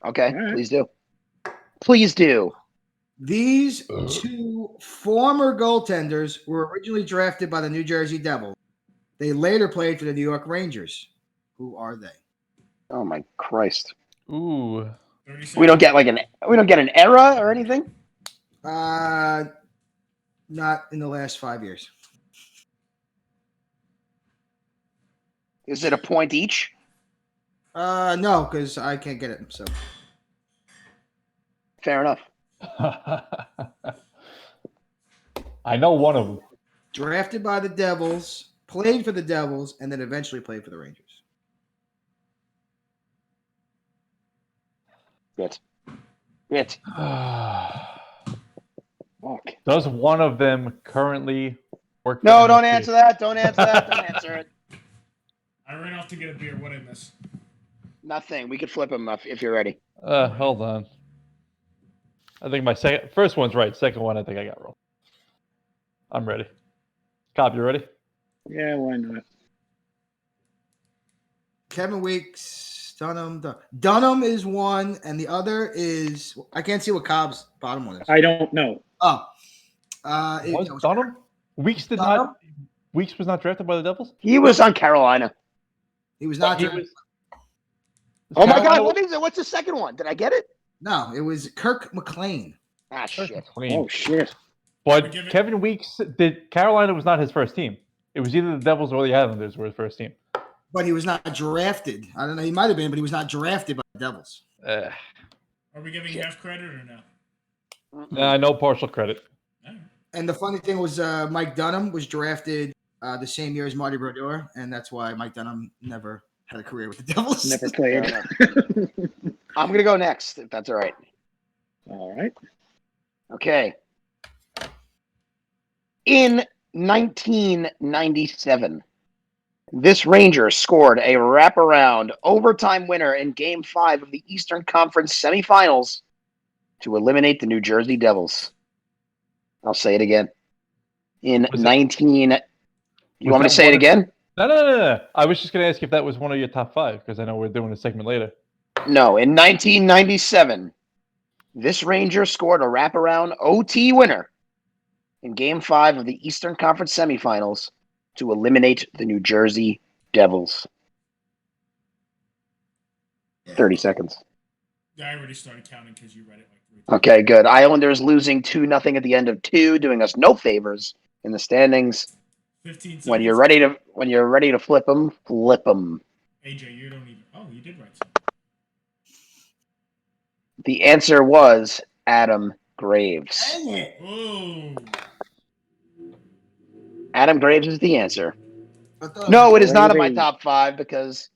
Okay, All right. please do. Please do. These 2 former goaltenders were originally drafted by the New Jersey Devils. They later played for the New York Rangers. Who are they? Oh my Christ. Ooh. 30 seconds. We don't get an era or anything? Not in the last 5 years. Is it a point each? No, because I can't get it. So Fair enough. I know one of them. drafted by the Devils, played for the Devils, and then eventually played for the Rangers. Good. Fuck. Does one of them currently work? for No, NXT? don't answer that. Don't answer that. Don't answer it. I ran off to get a beer. What did I miss? Nothing. We could flip him if you're ready. Hold on. I think my first one's right. Second one, I think I got wrong. I'm ready. Cobb, you ready? Yeah, why not? Kevin Weeks, Dunham is one, and the other is I can't see what Cobb's bottom one is. I don't know. Oh, Was Dunham? Weeks did Dunham? not. Weeks was not drafted by the Devils. He was on Carolina. He was not. He drafted. was. Oh my God! Carolina- What is it? What's the second one? Did I get it? No, it was Kirk McLean. Ah, shit. Clean. Oh shit. But Give it- Kevin Weeks Carolina was not his first team. It was either the Devils or the Islanders were his first team. But he was not drafted. I don't know. He might have been, but he was not drafted by the Devils. Are we giving half credit or no? No partial credit. And the funny thing was, Mike Dunham was drafted the same year as Marty Brodeur, and that's why Mike Dunham never had a career with the Devils. Never played. I'm going to go next, if that's all right. All right. Okay. In 1997, this Ranger scored a wraparound overtime winner in Game 5 of the Eastern Conference semifinals to eliminate the New Jersey Devils. I'll say it again. You want me to say it again? No. I was just going to ask if that was one of your top 5, because I know we're doing a segment later. No, in 1997, this Ranger scored a wraparound OT winner in Game 5 of the Eastern Conference semifinals to eliminate the New Jersey Devils. 30 seconds. Yeah, I already started counting because you read it like 3 times. Okay, good. Islanders losing 2-0 at the end of 2, doing us no favors in the standings. 15 seconds. When you're ready to flip them, flip them. AJ, you don't even. Oh, you did write something. The answer was Adam Graves. Dang it. Oh. Adam Graves is the answer. No, it is not in my top 5 because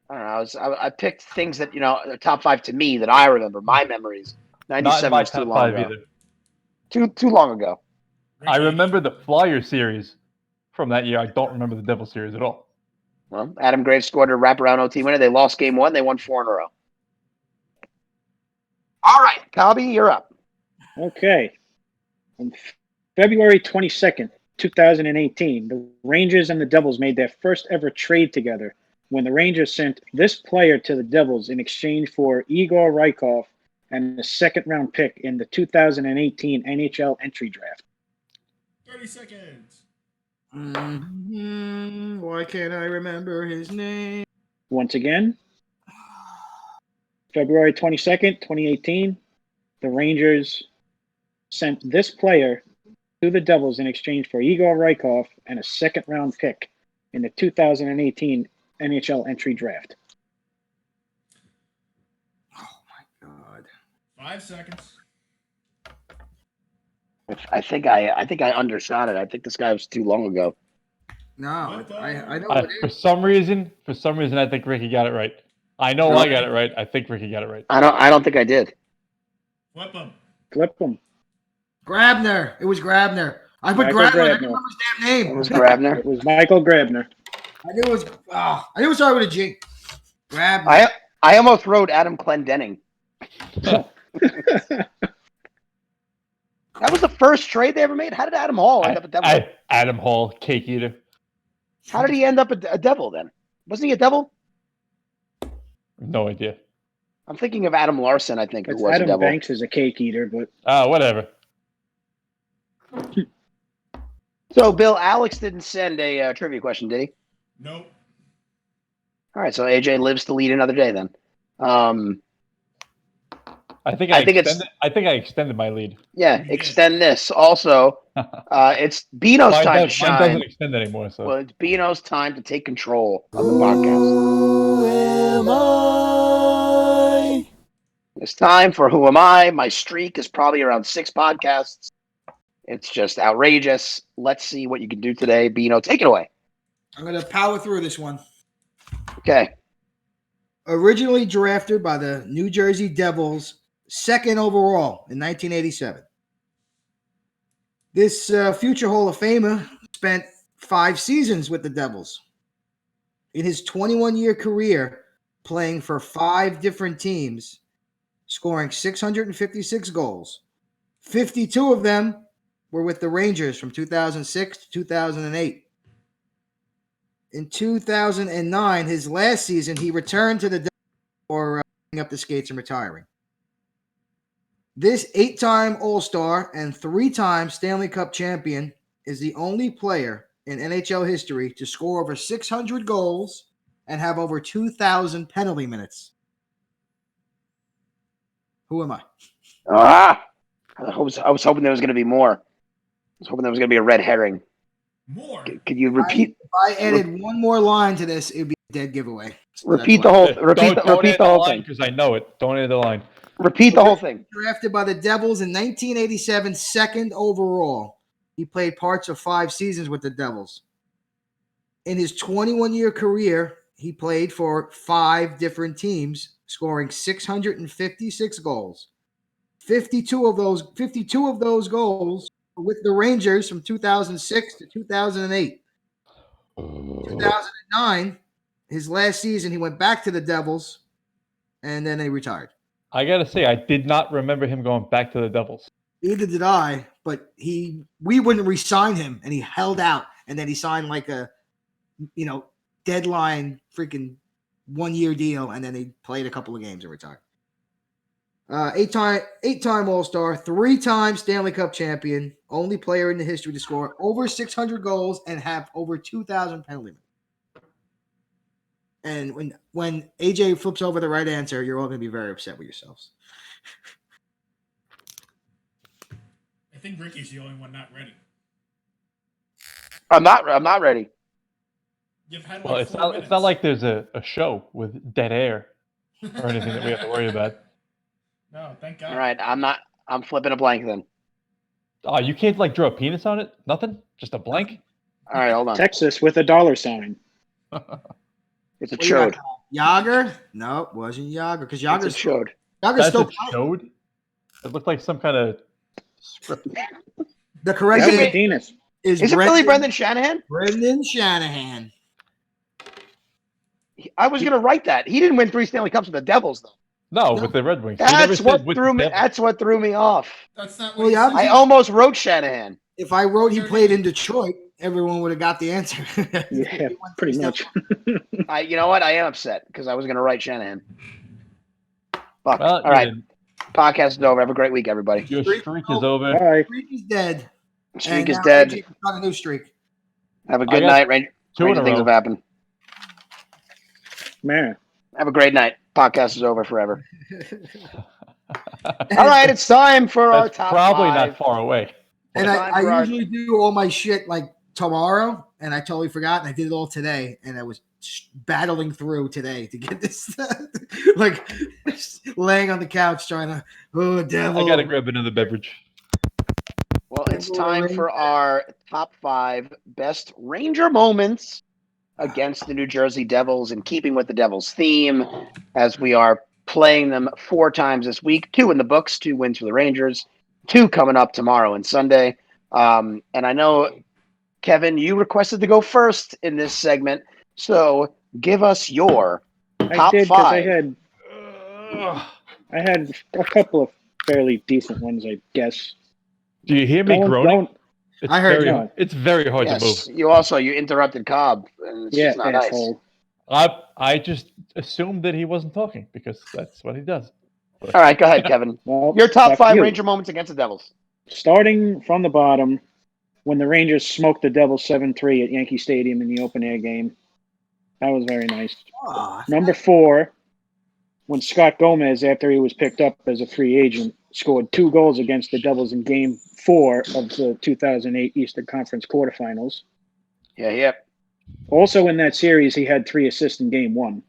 I don't know. I picked things that are top 5 to me that I remember, my memories. 97 was too long ago. Either. Too long ago. I remember the Flyer series from that year. I don't remember the Devil series at all. Well, Adam Graves scored a wraparound OT winner. They lost Game 1. They won 4 in a row. All right, Colby, you're up. Okay. On February 22nd, 2018, the Rangers and the Devils made their first ever trade together when the Rangers sent this player to the Devils in exchange for Igor Rykov and a second-round pick in the 2018 NHL entry draft. 30 seconds. Why can't I remember his name? Once again, February 22nd, 2018, the Rangers sent this player to the Devils in exchange for Igor Rykov and a second-round pick in the 2018 NHL entry draft. Oh, my God. 5 seconds. I think I undershot it. I think this guy was too long ago. No, I know what it For is. some reason, I think Ricky got it right. I know I got it right. I think Ricky got it right. I don't think I did. Flip him. Flip them. Grabner. It was Grabner. I put Michael Grabner. I Grabner. didn't remember his damn name. It was Grabner. It was Michael Grabner. I knew it was. I knew it started with a G. Grabner. I almost wrote Adam Clendenning. That was the first trade they ever made. How did Adam Hall end up a Devil? Adam Hall, cake eater. How did he end up a Devil then? Wasn't he a Devil? No idea. I'm thinking of Adam Larson, I think, who was Adam a Devil. Banks is a cake eater, but Whatever. So, Bill, Alex didn't send a trivia question, did he? Nope. All right, so AJ lives to lead another day then. I think I extended my lead. Yeah, extend this. Also, it's Beano's time to shine. Mine doesn't extend anymore. So. Well, it's Beano's time to take control of the podcast. Who am I? It's time for Who Am I? My streak is probably around 6 podcasts. It's just outrageous. Let's see what you can do today. Beano, take it away. I'm going to power through this one. Okay. Originally drafted by the New Jersey Devils, 2nd overall in 1987. This future Hall of Famer spent 5 seasons with the Devils. In his 21-year career, playing for 5 different teams, scoring 656 goals. 52 of them were with the Rangers from 2006 to 2008. In 2009, his last season, he returned to the Devils for hanging up the skates and retiring. This 8-time All-Star and 3-time Stanley Cup champion is the only player in NHL history to score over 600 goals and have over 2,000 penalty minutes. Who am I? I was hoping there was going to be more. I was hoping there was going to be a red herring. More. Could you repeat? If I added one more line to this, it would be a dead giveaway. So Repeat the whole. Repeat the whole line thing. because I know it. Don't add the line. Repeat the whole thing. Drafted by the Devils in 1987, second overall. He played parts of 5 seasons with the Devils. In his 21-year career, he played for 5 different teams, scoring 656 goals. 52 of those goals were with the Rangers from 2006 to 2008. 2009, his last season, he went back to the Devils, and then they retired. I gotta say, I did not remember him going back to the Devils. Neither did I, but we wouldn't re-sign him, and he held out, and then he signed like a, deadline freaking 1-year deal, and then he played a couple of games and retired. 8-time All-Star, 3-time Stanley Cup champion, only player in the history to score over 600 goals and have over 2,000 penalty minutes. And when AJ flips over the right answer, you're all going to be very upset with yourselves. I think Ricky's the only one not ready. I'm not ready. You've had Well, it's not like there's a show with dead air or anything that we have to worry about. No, thank God. All right, I'm flipping a blank then. Oh, you can't draw a penis on it? Nothing? Just a blank? All right, hold on. Texas with a $sign. It's a chode. Yager? No, it wasn't Yager because Yager's It's a chode. Yager's That's still a chode? It looked like some kind of script. the correct That was a answer penis. is Is it really Brendan Shanahan? Brendan Shanahan. I was going to write that. He didn't win 3 Stanley Cups with the Devils, though. No, with the Red Wings. He never That's said what with threw the me. Devils. That's what threw me off. That's not Well, what yeah, he I said. almost wrote Shanahan. If I wrote he played in Detroit, everyone would have got the answer. Yeah, pretty much. You know what? I am upset because I was going to write Shanahan. Fuck. Well, All right. Podcast is over. Have a great week, everybody. Your streak is over. Bye. Streak is dead. Streak And is now dead. AJ got a new streak. Have a I good got night. Ranger 2 in a things row. have happened. Man. Have a great night. Podcast is over forever. All right, it's time for our That's top probably 5. not far away. And Time I for our- usually do all my shit tomorrow, and I totally forgot, and I did it all today, and I was battling through today to get this, laying on the couch trying to, devil. I gotta grab another beverage. Well, it's time for our top 5 best Ranger moments against the New Jersey Devils, in keeping with the Devils theme, as we are playing them 4 times this week. 2 in the books, 2 wins for the Rangers, 2 coming up tomorrow and Sunday. And I know, Kevin, you requested to go first in this segment, so give us your top 5. I had a couple of fairly decent ones, I guess. Do you hear me groaning? It's I heard very, you. It's very hard to move. You interrupted Cobb, and it's just not asshole. nice. I just assumed that he wasn't talking because that's what he does. All right, go ahead, Kevin. Well, Your top fuck 5 you. Ranger moments against the Devils. Starting from the bottom, when the Rangers smoked the Devils 7-3 at Yankee Stadium in the open-air game. That was very nice. Number 4, when Scott Gomez, after he was picked up as a free agent, scored 2 goals against the Devils in Game 4 of the 2008 Eastern Conference quarterfinals. Yeah. Also in that series, he had 3 assists in Game 1.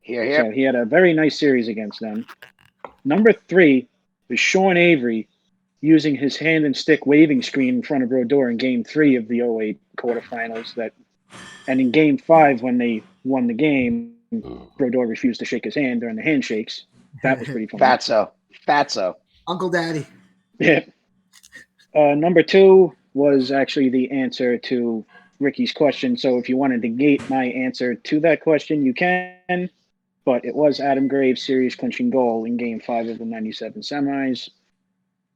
Yeah. So he had a very nice series against them. Number 3 was Sean Avery using his hand and stick waving screen in front of Brodeur in Game 3 of the 08 quarterfinals. And in Game 5, when they won the game, Brodeur refused to shake his hand during the handshakes. That was pretty funny. Fatso. Uncle Daddy. Yeah. Number 2 was actually the answer to Ricky's question. So if you want to negate my answer to that question, you can. But it was Adam Graves' series-clinching goal in Game 5 of the 97 semis.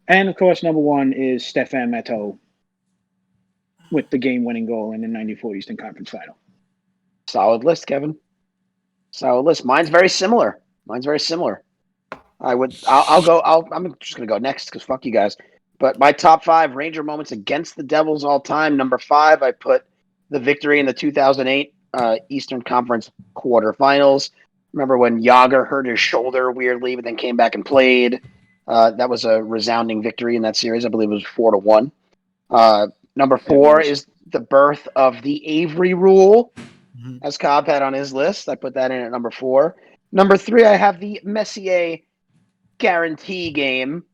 And, of course, number 1 is Stéphane Matteau with the game-winning goal in the 94 Eastern Conference Final. Solid list, Kevin. Solid list. Mine's very similar. I'm just going to go next because fuck you guys. But my top 5 Ranger moments against the Devils all time. Number 5, I put the victory in the 2008 Eastern Conference quarterfinals. Remember when Yager hurt his shoulder weirdly, but then came back and played. That was a resounding victory in that series. I believe it was 4-1. Number 4 is the birth of the Avery rule, as Cobb had on his list. I put that in at number 4. Number 3, I have the Messier guarantee game.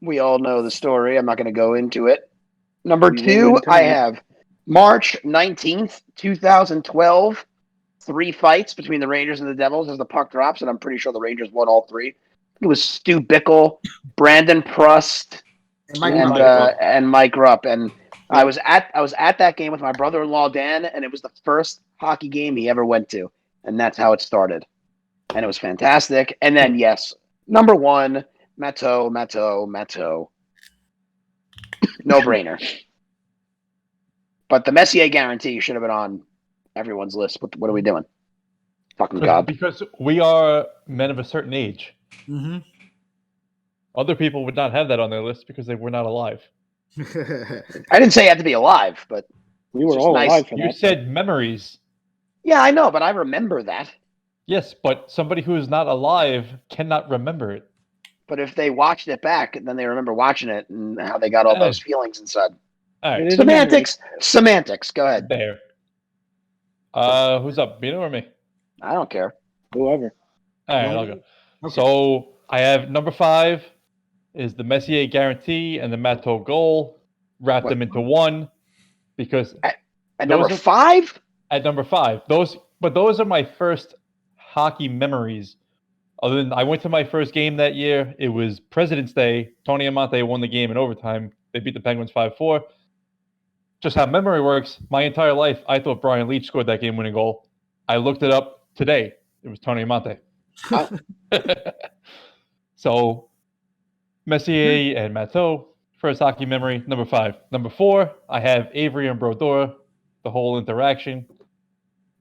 We all know the story. I'm not going to go into it. Number 2, I have March 19th, 2012. 3 fights between the Rangers and the Devils as the puck drops, and I'm pretty sure the Rangers won all 3. It was Stu Bickle, Brandon Prust, and Mike Rupp. And I was at that game with my brother-in-law Dan, and it was the first hockey game he ever went to, and that's how it started. And it was fantastic. And then yes, number 1, Matteau. No brainer. But the Messier guarantee should have been on everyone's list. What are we doing? Fucking God. Because we are men of a certain age. Mm-hmm. Other people would not have that on their list because they were not alive. I didn't say you had to be alive, but we were all alive for that. You said memories. Yeah, I know, but I remember that. Yes, but somebody who is not alive cannot remember it. But if they watched it back, then they remember watching it and how they got all those feelings inside. All right. Semantics. Go ahead. There. Who's up, Beano or me? I don't care. Whoever. All right, I'll go. Okay. So I have number 5 is the Messier guarantee and the Matteau goal. Wrap them into one because at number 5. At number 5, those are my first hockey memories. Other than I went to my first game that year. It was President's Day. Tony Amonte won the game in overtime. They beat the Penguins 5-4. Just how memory works, my entire life, I thought Brian Leetch scored that game-winning goal. I looked it up today. It was Tony Amonte. So, Messier and Matteau, first hockey memory, number 5. Number 4, I have Avery and Brodeur, the whole interaction,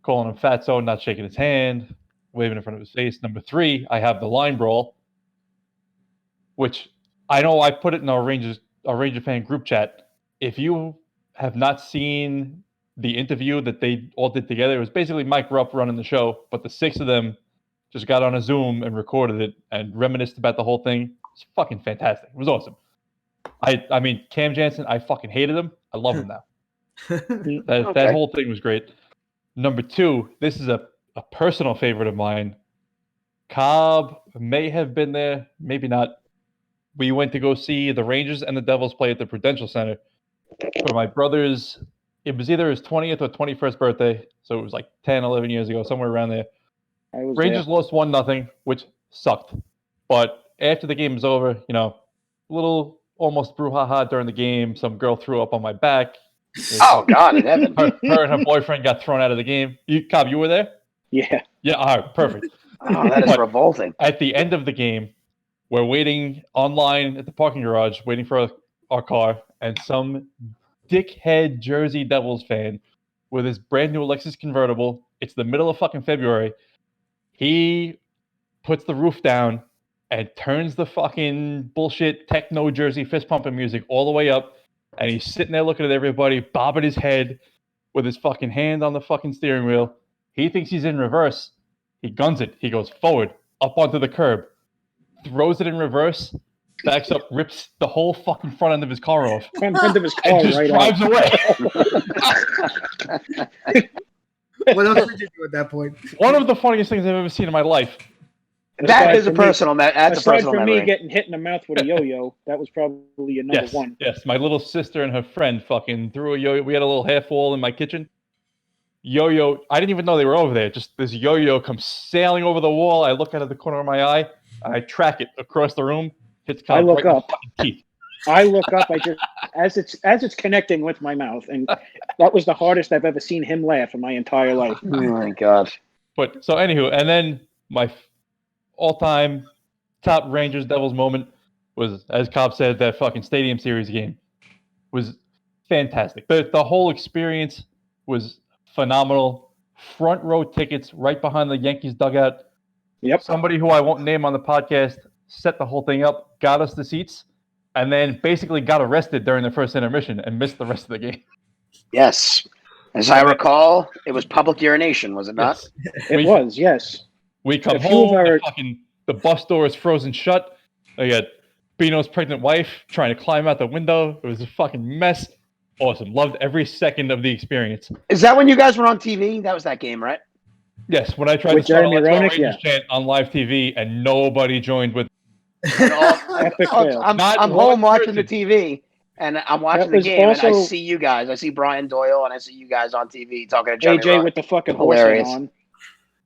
calling him Fatso, not shaking his hand, waving in front of his face. Number 3, I have the line brawl, which I know I put it in our Ranger fan group chat. If you have not seen the interview that they all did together, it was basically Mike Rupp running the show, but the 6 of them just got on a Zoom and recorded it and reminisced about the whole thing. It's fucking fantastic. It was awesome. I mean, Cam Jansen, I fucking hated him. I love him now. That whole thing was great. Number 2, this is a personal favorite of mine. Cobb may have been there, maybe not. We went to go see the Rangers and the Devils play at the Prudential Center for my brother's. It was either his 20th or 21st birthday, so it was like 10, 11 years ago, somewhere around there. Rangers lost 1-0, which sucked. But after the game was over, a little almost brouhaha during the game. Some girl threw up on my back. Oh, God, in heaven. Her and her boyfriend got thrown out of the game. Cobb, you were there? Yeah. Yeah, all right, perfect. Oh, that is revolting. At the end of the game, we're waiting online at the parking garage, waiting for our car, and some dickhead Jersey Devils fan with his brand new Lexus convertible. It's the middle of fucking February. He puts the roof down and turns the fucking bullshit techno Jersey fist pumping music all the way up. And he's sitting there looking at everybody, bobbing his head with his fucking hand on the fucking steering wheel. He thinks he's in reverse. He guns it. He goes forward, up onto the curb, throws it in reverse, backs up, rips the whole fucking front end of his car off. Front of his car, and just drives away. What else did you do at that point? One of the funniest things I've ever seen in my life. That is a personal memory. Aside from me getting hit in the mouth with a yo-yo, that was probably your number 1. Yes, my little sister and her friend fucking threw a yo-yo. We had a little half wall in my kitchen. Yo-yo, I didn't even know they were over there. Just this yo-yo comes sailing over the wall. I look out of the corner of my eye. I track it across the room. Hits I look right up. I look up. I just as it's connecting with my mouth, and that was the hardest I've ever seen him laugh in my entire life. Oh my God! But so anywho, and then my all-time top Rangers Devils moment was, as Cobb said, that fucking Stadium Series game was fantastic. The whole experience was phenomenal. Front row tickets right behind the Yankees dugout. Yep. Somebody who I won't name on the podcast set the whole thing up, got us the seats, and then basically got arrested during the first intermission and missed the rest of the game. Yes. As I recall, it was public urination, was it not? Yes. It was, yes. We come home, the bus door is frozen shut. I got Beano's pregnant wife trying to climb out the window. It was a fucking mess. Awesome. Loved every second of the experience. Is that when you guys were on TV? That was that game, right? Yes, when I tried With to start a Jeremy Let's Go Roenick, Rangers yeah. chant on live TV and nobody joined with. Epic fail. I'm Not home one watching the person. TV, and I'm watching That the was game, and I also- see you guys. I see Brian Doyle, and I see you guys on TV talking to Johnny AJ Rock. with the fucking horse head Hilarious. on.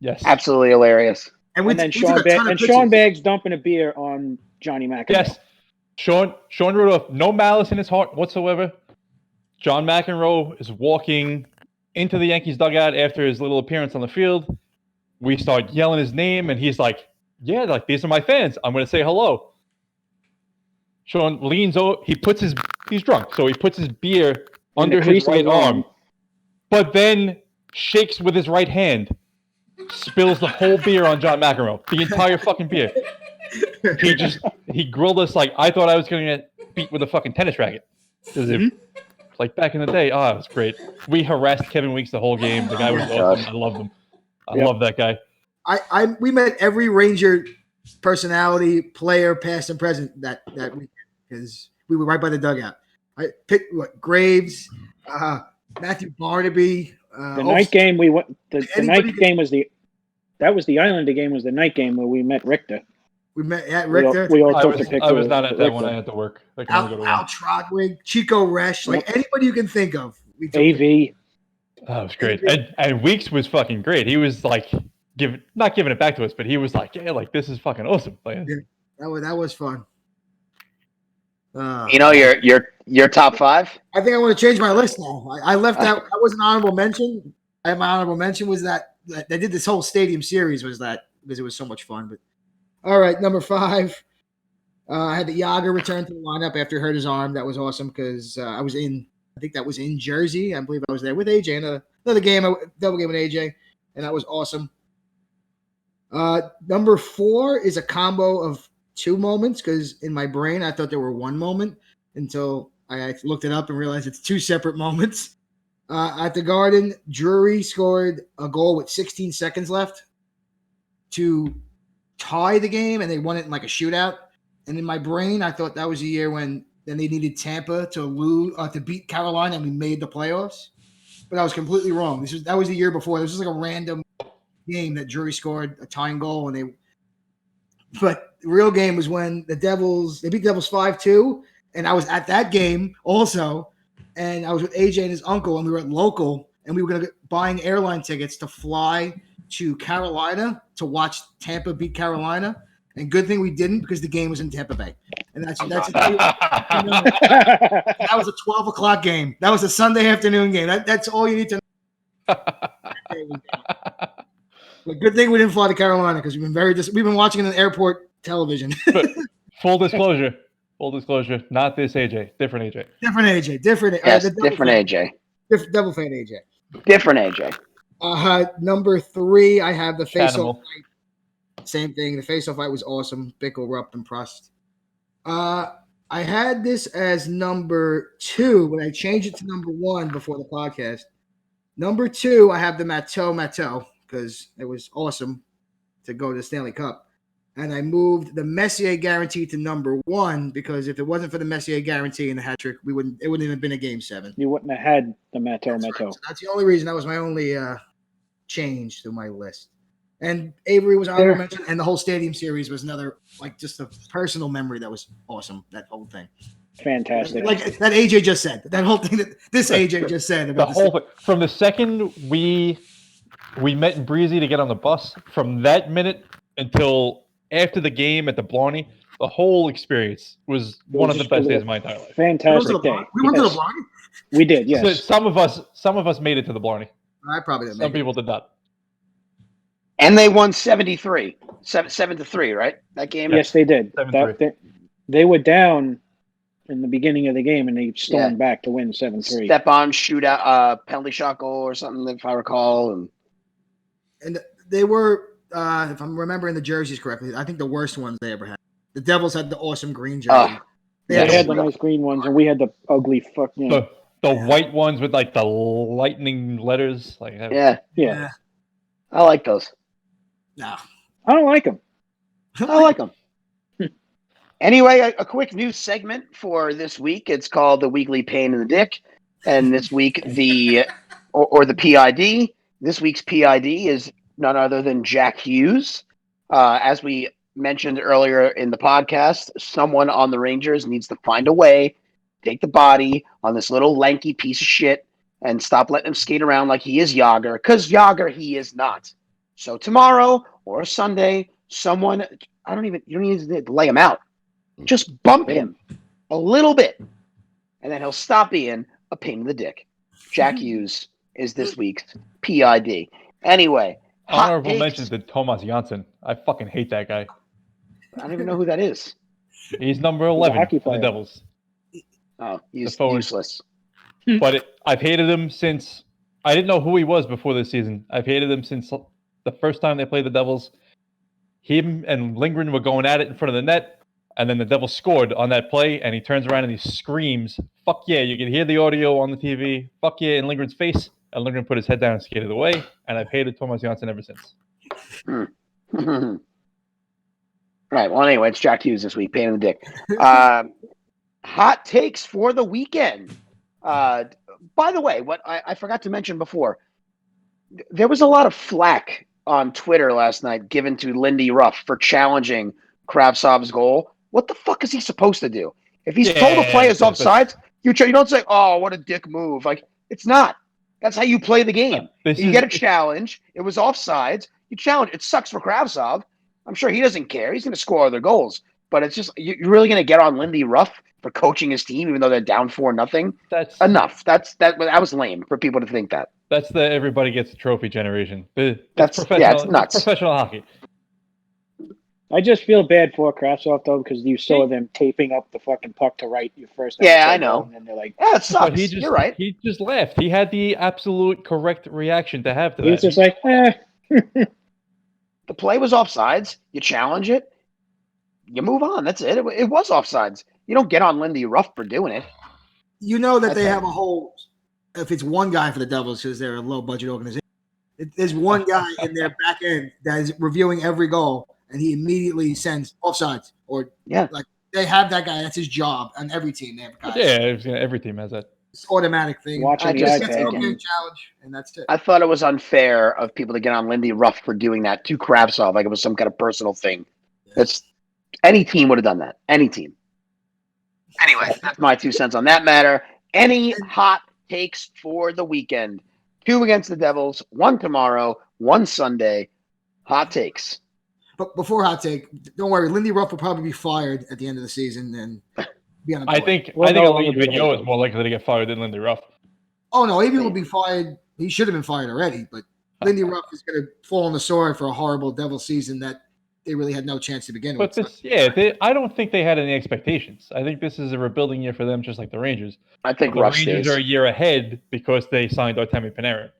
Yes. Absolutely hilarious. And we And then took a ton of Sean pictures. Baggs dumping a beer on Johnny McEnroe. Yes. Sean Rudolph, no malice in his heart whatsoever. John McEnroe is walking into the Yankees dugout after his little appearance on the field. We start yelling his name, and he's like, "Yeah, like these are my fans. I'm going to say hello." Sean leans over. He's drunk, so he puts his beer under his crease of the right lawn. arm, but then shakes with his right hand, spills the whole beer on John McEnroe, the entire fucking beer. He grilled us like I thought I was going to get beat with a fucking tennis racket. Like back in the day, it was great. We harassed Kevin Weeks the whole game. The guy was awesome. I loved him. I love that guy. We met every Ranger personality, player, past and present that weekend because we were right by the dugout. I picked Graves, Matthew Barnaby. The night game we went. The night game was the. That was the Islander game. Was the night game where we met Richter. We met at Richter. We all took the picture. I was not at that Richter. one. I had to work. Al Trotwig, Chico Resch, like anybody you can think of. We took AV. Oh, it was great. And Weeks was fucking great. He was like not giving it back to us, but he was like, yeah, like this is fucking awesome. Like, that was fun. You know your top five. I think I want to change my list now. I left out. That was an honorable mention. My honorable mention was that they did this whole stadium series was that because it was so much fun. But all right, number 5. I had the Yager return to the lineup after he hurt his arm. That was awesome because I think that was in Jersey. I believe I was there with AJ. Another game, double game with AJ, and that was awesome. Number 4 is a combo of 2 moments because in my brain I thought there were 1 moment until I looked it up and realized it's 2 separate moments. At the Garden, Drury scored a goal with 16 seconds left to tie the game, and they won it in like a shootout. And in my brain, I thought that was a year when then they needed Tampa to beat Carolina, and we made the playoffs. But I was completely wrong. That was the year before. This was like a random game that Drury scored a tying goal, but the real game was when they beat the Devils 5-2, and I was at that game also, and I was with AJ and his uncle, and we were at local, and we were going to buying airline tickets to fly to Carolina to watch Tampa beat Carolina. And good thing we didn't because the game was in Tampa Bay. And that was a 12 o'clock game. That was a Sunday afternoon game. That's all you need to know. But good thing we didn't fly to Carolina because we've been watching it on airport television. Full disclosure, not this AJ, different AJ. Different AJ. Different AJ. Devil fan AJ. Different AJ. Number 3, I have the face-off fight. Same thing. The face-off fight was awesome. Bickle, Rupp, and Prost. I had this as number 2, but I changed it to number 1 before the podcast. Number 2, I have the Matteau because it was awesome to go to the Stanley Cup. And I moved the Messier guarantee to number 1 because if it wasn't for the Messier guarantee and the hat trick, it wouldn't even been a Game 7. You wouldn't have had the Matteau. Right. So that's the only reason. That was my only change to my list. And Avery was honorable mention, and the whole stadium series was another, like, just a personal memory that was awesome. That whole thing, fantastic. Like that AJ just said. That whole thing that this AJ just said about the whole thing. From the second we met in Breezy to get on the bus, from that minute until after the game at the Blarney, the whole experience was one of the best days of my entire life. Fantastic day. We went to the Blarney. We did, yes. So some of us made it to the Blarney. I probably didn't. Some people did not. And they won 7-3, right? That game. Yes, they did. 7-3. They were down in the beginning of the game, and they stormed back to win 7-3. Stepan shootout, penalty shot goal or something, if I recall. And they were, if I'm remembering the jerseys correctly, I think the worst ones they ever had. The Devils had the awesome green jersey. They had the nice green ones, and we had the ugly fucking. The white ones with like the lightning letters. Like yeah. I like those. No, I don't like them. I like them. Anyway, a quick news segment for this week. It's called the Weekly Pain in the Dick, and this week the PID. This week's PID is none other than Jack Hughes. As we mentioned earlier in the podcast, someone on the Rangers needs to find a way, take the body on this little lanky piece of shit, and stop letting him skate around like he is Yager, because Yager he is not. So tomorrow or Sunday, someone, you don't even need to lay him out. Just bump him a little bit, and then he'll stop being a pain in the dick. Jack Hughes is this week's PID. Anyway, honorable mention to Tomas Janssen. I fucking hate that guy. I don't even know who that is. He's number 11 for the Devils. Oh, he's useless. But I've hated him since I didn't know who he was before this season. I've hated him since the first time they played the Devils. Him and Lindgren were going at it in front of the net, and then the Devils scored on that play, and he turns around and he screams, "Fuck yeah!" You can hear the audio on the TV. "Fuck yeah!" in Lindgren's face, and Lindgren put his head down and skated away. And I've hated Tomas Janssen ever since. All right. Well, anyway, it's Jack Hughes this week. Pain in the dick. Hot takes for the weekend. By the way, what I forgot to mention before, there was a lot of flack on Twitter last night given to Lindy Ruff for challenging Kravtsov's goal. What the fuck is he supposed to do? If he's told to play his offsides, you don't say, "Oh, what a dick move." Like, it's not. That's how you play the game. You get a challenge. It was offsides. You challenge. It sucks for Kravtsov. I'm sure he doesn't care. He's going to score other goals. But it's just, you're really going to get on Lindy Ruff for coaching his team, even though they're down 4-0? That's enough. That was lame for people to think that. That's the everybody gets a trophy generation. That's professional. Yeah, it's nuts. Professional hockey. I just feel bad for Kravtsov, though, because you saw them taping up the fucking puck to right your first. Yeah, I know. And they're like, "Yeah, it sucks." You're right. He just laughed. He had the absolute correct reaction to have to that. He's just like, The play was offsides. You challenge it. You move on. That's it. It was offsides. You don't get on Lindy Ruff for doing it. You know that they have a whole. If it's one guy for the Devils, because they're a low budget organization, there's one guy in their back end that is reviewing every goal, and he immediately sends offsides or like they have that guy. That's his job on every team. They have guys. Yeah, every team has that. It's automatic thing. Watching the challenge, and that's it. I thought it was unfair of people to get on Lindy Ruff for doing that to Kravtsov, like it was some kind of personal thing. It's any team would have done that. Any team. Anyway, that's my 2 cents on that matter. Any hot takes for the weekend? 2 against the Devils, 1 tomorrow, 1 Sunday. Hot takes. But before hot take, don't worry. Lindy Ruff will probably be fired at the end of the season and be on. I think Alain Vigneault is more likely to get fired than Lindy Ruff. Oh no, Avery will be fired. He should have been fired already. But Lindy Ruff is going to fall on the sword for a horrible Devil season that they really had no chance to begin with. I don't think they had any expectations. I think this is a rebuilding year for them, just like the Rangers. I think the Rangers are a year ahead because they signed Artemi Panarin.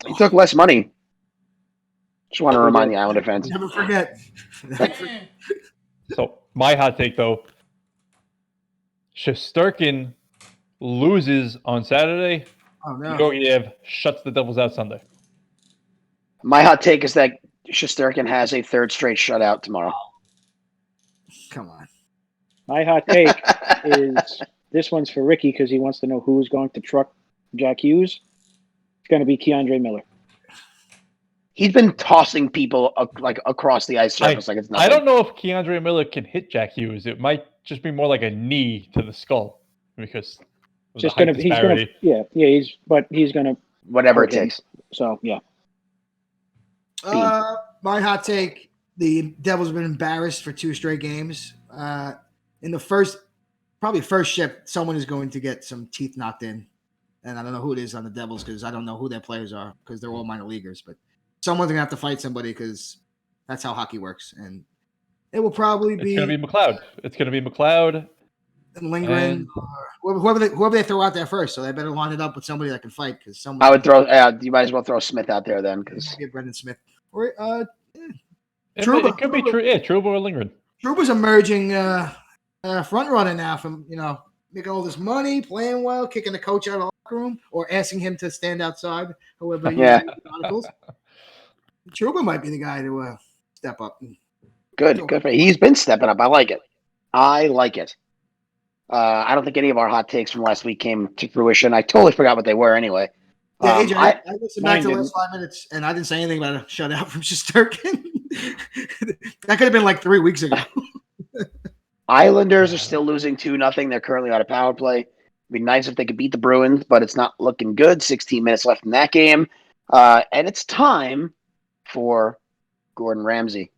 He took less money. Just want to remind the Islander fans. Never forget. So my hot take, though, Shesterkin loses on Saturday. Oh no! Georgiev shuts the Devils out Sunday. My hot take is that Shesterkin has a 3rd straight shutout tomorrow. Come on. My hot take is this one's for Ricky because he wants to know who's going to truck Jack Hughes. It's going to be Keandre Miller. He's been tossing people across the ice surface like it's nothing. I don't know if Keandre Miller can hit Jack Hughes. It might just be more like a knee to the skull because he's gonna he's gonna whatever it takes. So yeah. My hot take: the Devils have been embarrassed for 2 straight games. In the first shift, someone is going to get some teeth knocked in, and I don't know who it is on the Devils because I don't know who their players are because they're all minor leaguers. But someone's gonna have to fight somebody because that's how hockey works, and it will probably be. It's gonna be McLeod. It's gonna be McLeod and Lindgren, or whoever they throw out there first. So they better line it up with somebody that can fight because someone. I would throw. You might as well throw Smith out there then because Brendan Smith or Trouba. It could be true. Yeah, Trouba or Lindgren. Trouba's emerging front runner now from making all this money, playing well, kicking the coach out of the locker room, or asking him to stand outside. However, Trouba might be the guy to step up. Good for him. He's been stepping up. I like it. I don't think any of our hot takes from last week came to fruition. I totally forgot what they were anyway. Yeah, AJ, I I listened back to the mine last 5 minutes, and I didn't say anything about a shutout from Shesterkin. That could have been like 3 weeks ago. Islanders are still losing 2-0. They're currently on a power play. It'd be nice if they could beat the Bruins, but it's not looking good. 16 minutes left in that game. And it's time for Gordon Ramsay.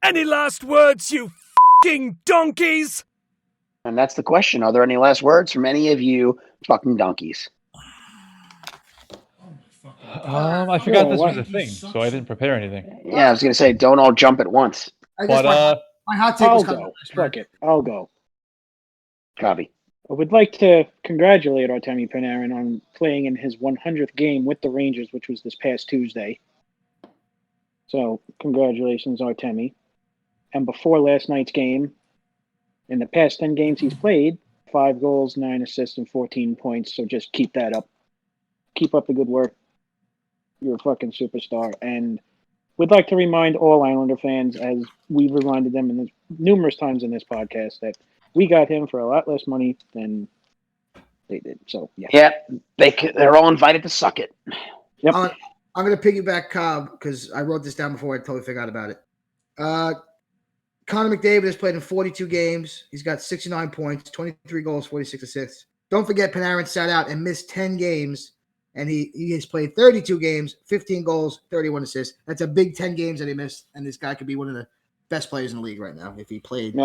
Any last words, you fucking donkeys? And that's the question. Are there any last words from any of you fucking donkeys? Oh my fucking god. I forgot this what? was a thing, so I didn't prepare anything. Yeah, I was going to say, don't all jump at once. I guess But my hot take I'll was kind go. of Fuck it. I'll go. Copy. I would like to congratulate Artemi Panarin on playing in his 100th game with the Rangers, which was this past Tuesday. So, congratulations, Artemi. And before last night's game, in the past 10 games he's played, 5 goals, 9 assists, and 14 points. So just keep that up. Keep up the good work. You're a fucking superstar. And we'd like to remind all Islander fans, as we've reminded them numerous times in this podcast, that we got him for a lot less money than they did. So, yeah. Yep, they're all invited to suck it. Yep. I'm going to piggyback Cobb because I wrote this down before. I totally forgot about it. Connor McDavid has played in 42 games. He's got 69 points, 23 goals, 46 assists. Don't forget Panarin sat out and missed 10 games, and he has played 32 games, 15 goals, 31 assists. That's a big 10 games that he missed, and this guy could be one of the best players in the league right now if he played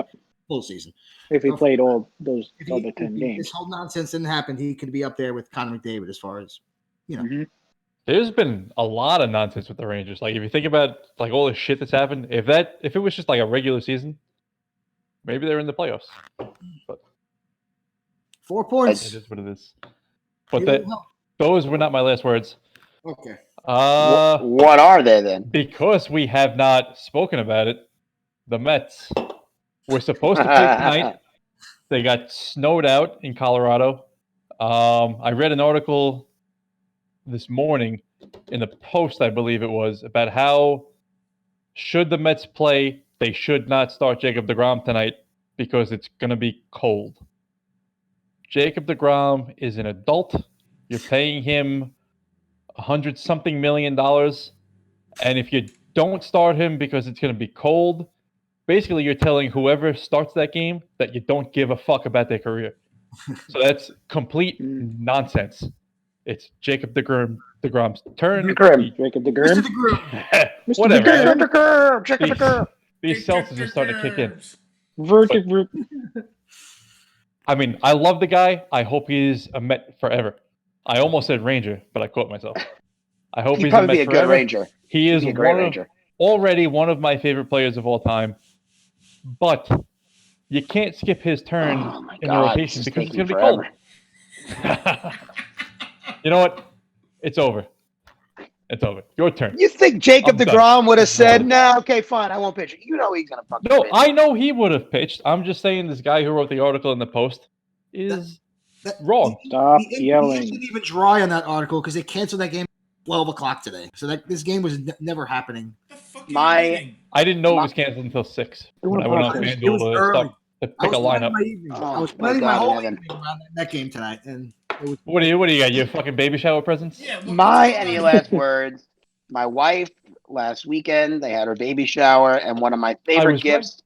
full season. If he played all those other If 10 games. this whole nonsense didn't happen, he could be up there with Connor McDavid as far as, there's been a lot of nonsense with the Rangers. Like if you think about like all the shit that's happened, if it was just like a regular season, maybe they're in the playoffs. But 4 points. it is what it is. But those were not my last words. Okay. What are they then? Because we have not spoken about it, the Mets were supposed to play tonight. They got snowed out in Colorado. I read an article this morning in the Post, I believe it was, about how should the Mets play, they should not start Jacob deGrom tonight because it's going to be cold. Jacob deGrom is an adult. You're paying him $100-something million. And if you don't start him because it's going to be cold, basically you're telling whoever starts that game that you don't give a fuck about their career. So that's complete nonsense. It's Jacob deGrom's turn. Jacob deGrom. Whatever. Jacob deGrom. These Celtics are starting to kick in. I mean, I love the guy. I hope he's a Met forever. I almost said Ranger, but I caught myself. I hope he's a Met forever. Good Ranger. He is already one of my favorite players of all time. But you can't skip his turn in the rotation because it's going to be cold. You know what? It's over. It's over. Your turn. You think Jacob deGrom would have said, "No, okay, fine, I won't pitch it." You know he's gonna fucking pitch. I know he would have pitched. I'm just saying this guy who wrote the article in the Post is wrong. Stop yelling. He didn't even dry on that article because they canceled that game at 12 o'clock today. So this game was never happening. I didn't know it was canceled until 6 when I went on FanDuel to pick a lineup. I was planning my whole evening around that game tonight, and What do you got? Your fucking baby shower presents? Yeah. Any last words? My wife last weekend, they had her baby shower, and one of my favorite gifts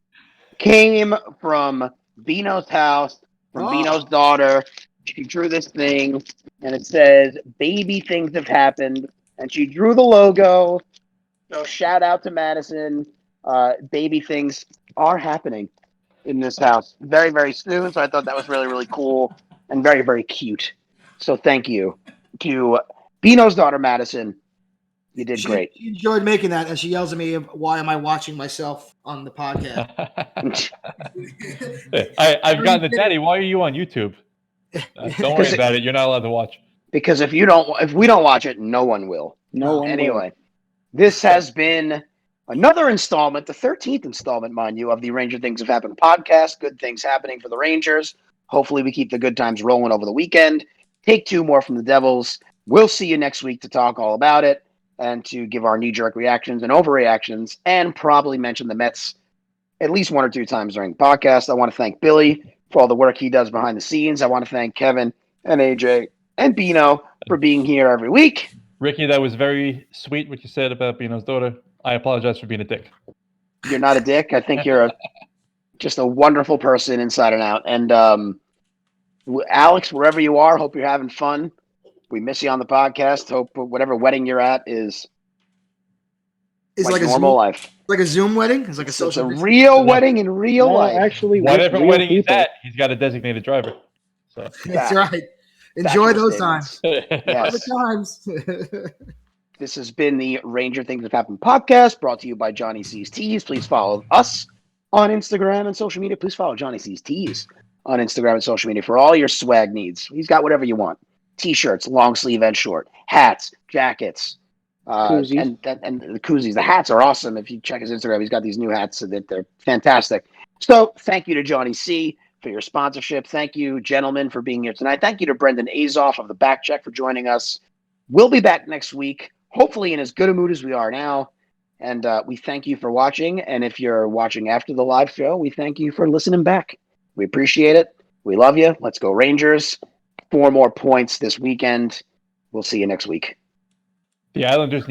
came from Beano's house, from Beano's daughter. She drew this thing, and it says, "Baby things have happened," and she drew the logo. So shout out to Madison. Baby things are happening in this house very, very soon. So I thought that was really, really cool and very, very cute. So thank you to Beano's daughter, Madison. You did great. She enjoyed making that, and she yells at me, "Why am I watching myself on the podcast?" I've gotten the daddy. Why are you on YouTube? Don't worry about it. You're not allowed to watch. Because if we don't watch it, no one will. No one anyway, this has been another installment, the 13th installment, mind you, of the Ranger Things Have Happened podcast. Good things happening for the Rangers. Hopefully we keep the good times rolling over the weekend. Take 2 more from the Devils. We'll see you next week to talk all about it and to give our knee-jerk reactions and overreactions and probably mention the Mets at least 1 or 2 times during the podcast. I want to thank Billy for all the work he does behind the scenes. I want to thank Kevin and AJ and Beano for being here every week. Ricky, that was very sweet what you said about Beano's daughter. I apologize for being a dick. You're not a dick. I think you're just a wonderful person inside and out. And Alex, wherever you are, hope you're having fun. We miss you on the podcast. Hope whatever wedding you're at is like a normal Zoom, life. like a Zoom wedding. It's like a It's social. a real wedding in real life. Actually, with Whatever real wedding people. he's at, he's got a designated driver. So That's right. Enjoy those statements. times. Yes. Other times. This has been the Ranger Things That Happen podcast, brought to you by Johnny C's Tees. Please follow us on Instagram and social media. Please follow Johnny C's Tees on Instagram and social media for all your swag needs. He's got whatever you want. T-shirts, long sleeve and short, hats, jackets, Koozies. and the koozies. The hats are awesome. If you check his Instagram, he's got these new hats that they're fantastic. So thank you to Johnny C for your sponsorship. Thank you, gentlemen, for being here tonight. Thank you to Brendan Azoff of the Back Check for joining us. We'll be back next week, hopefully in as good a mood as we are now. And we thank you for watching. And if you're watching after the live show, we thank you for listening back. We appreciate it. We love you. Let's go Rangers. 4 more points this weekend. We'll see you next week. the Islanders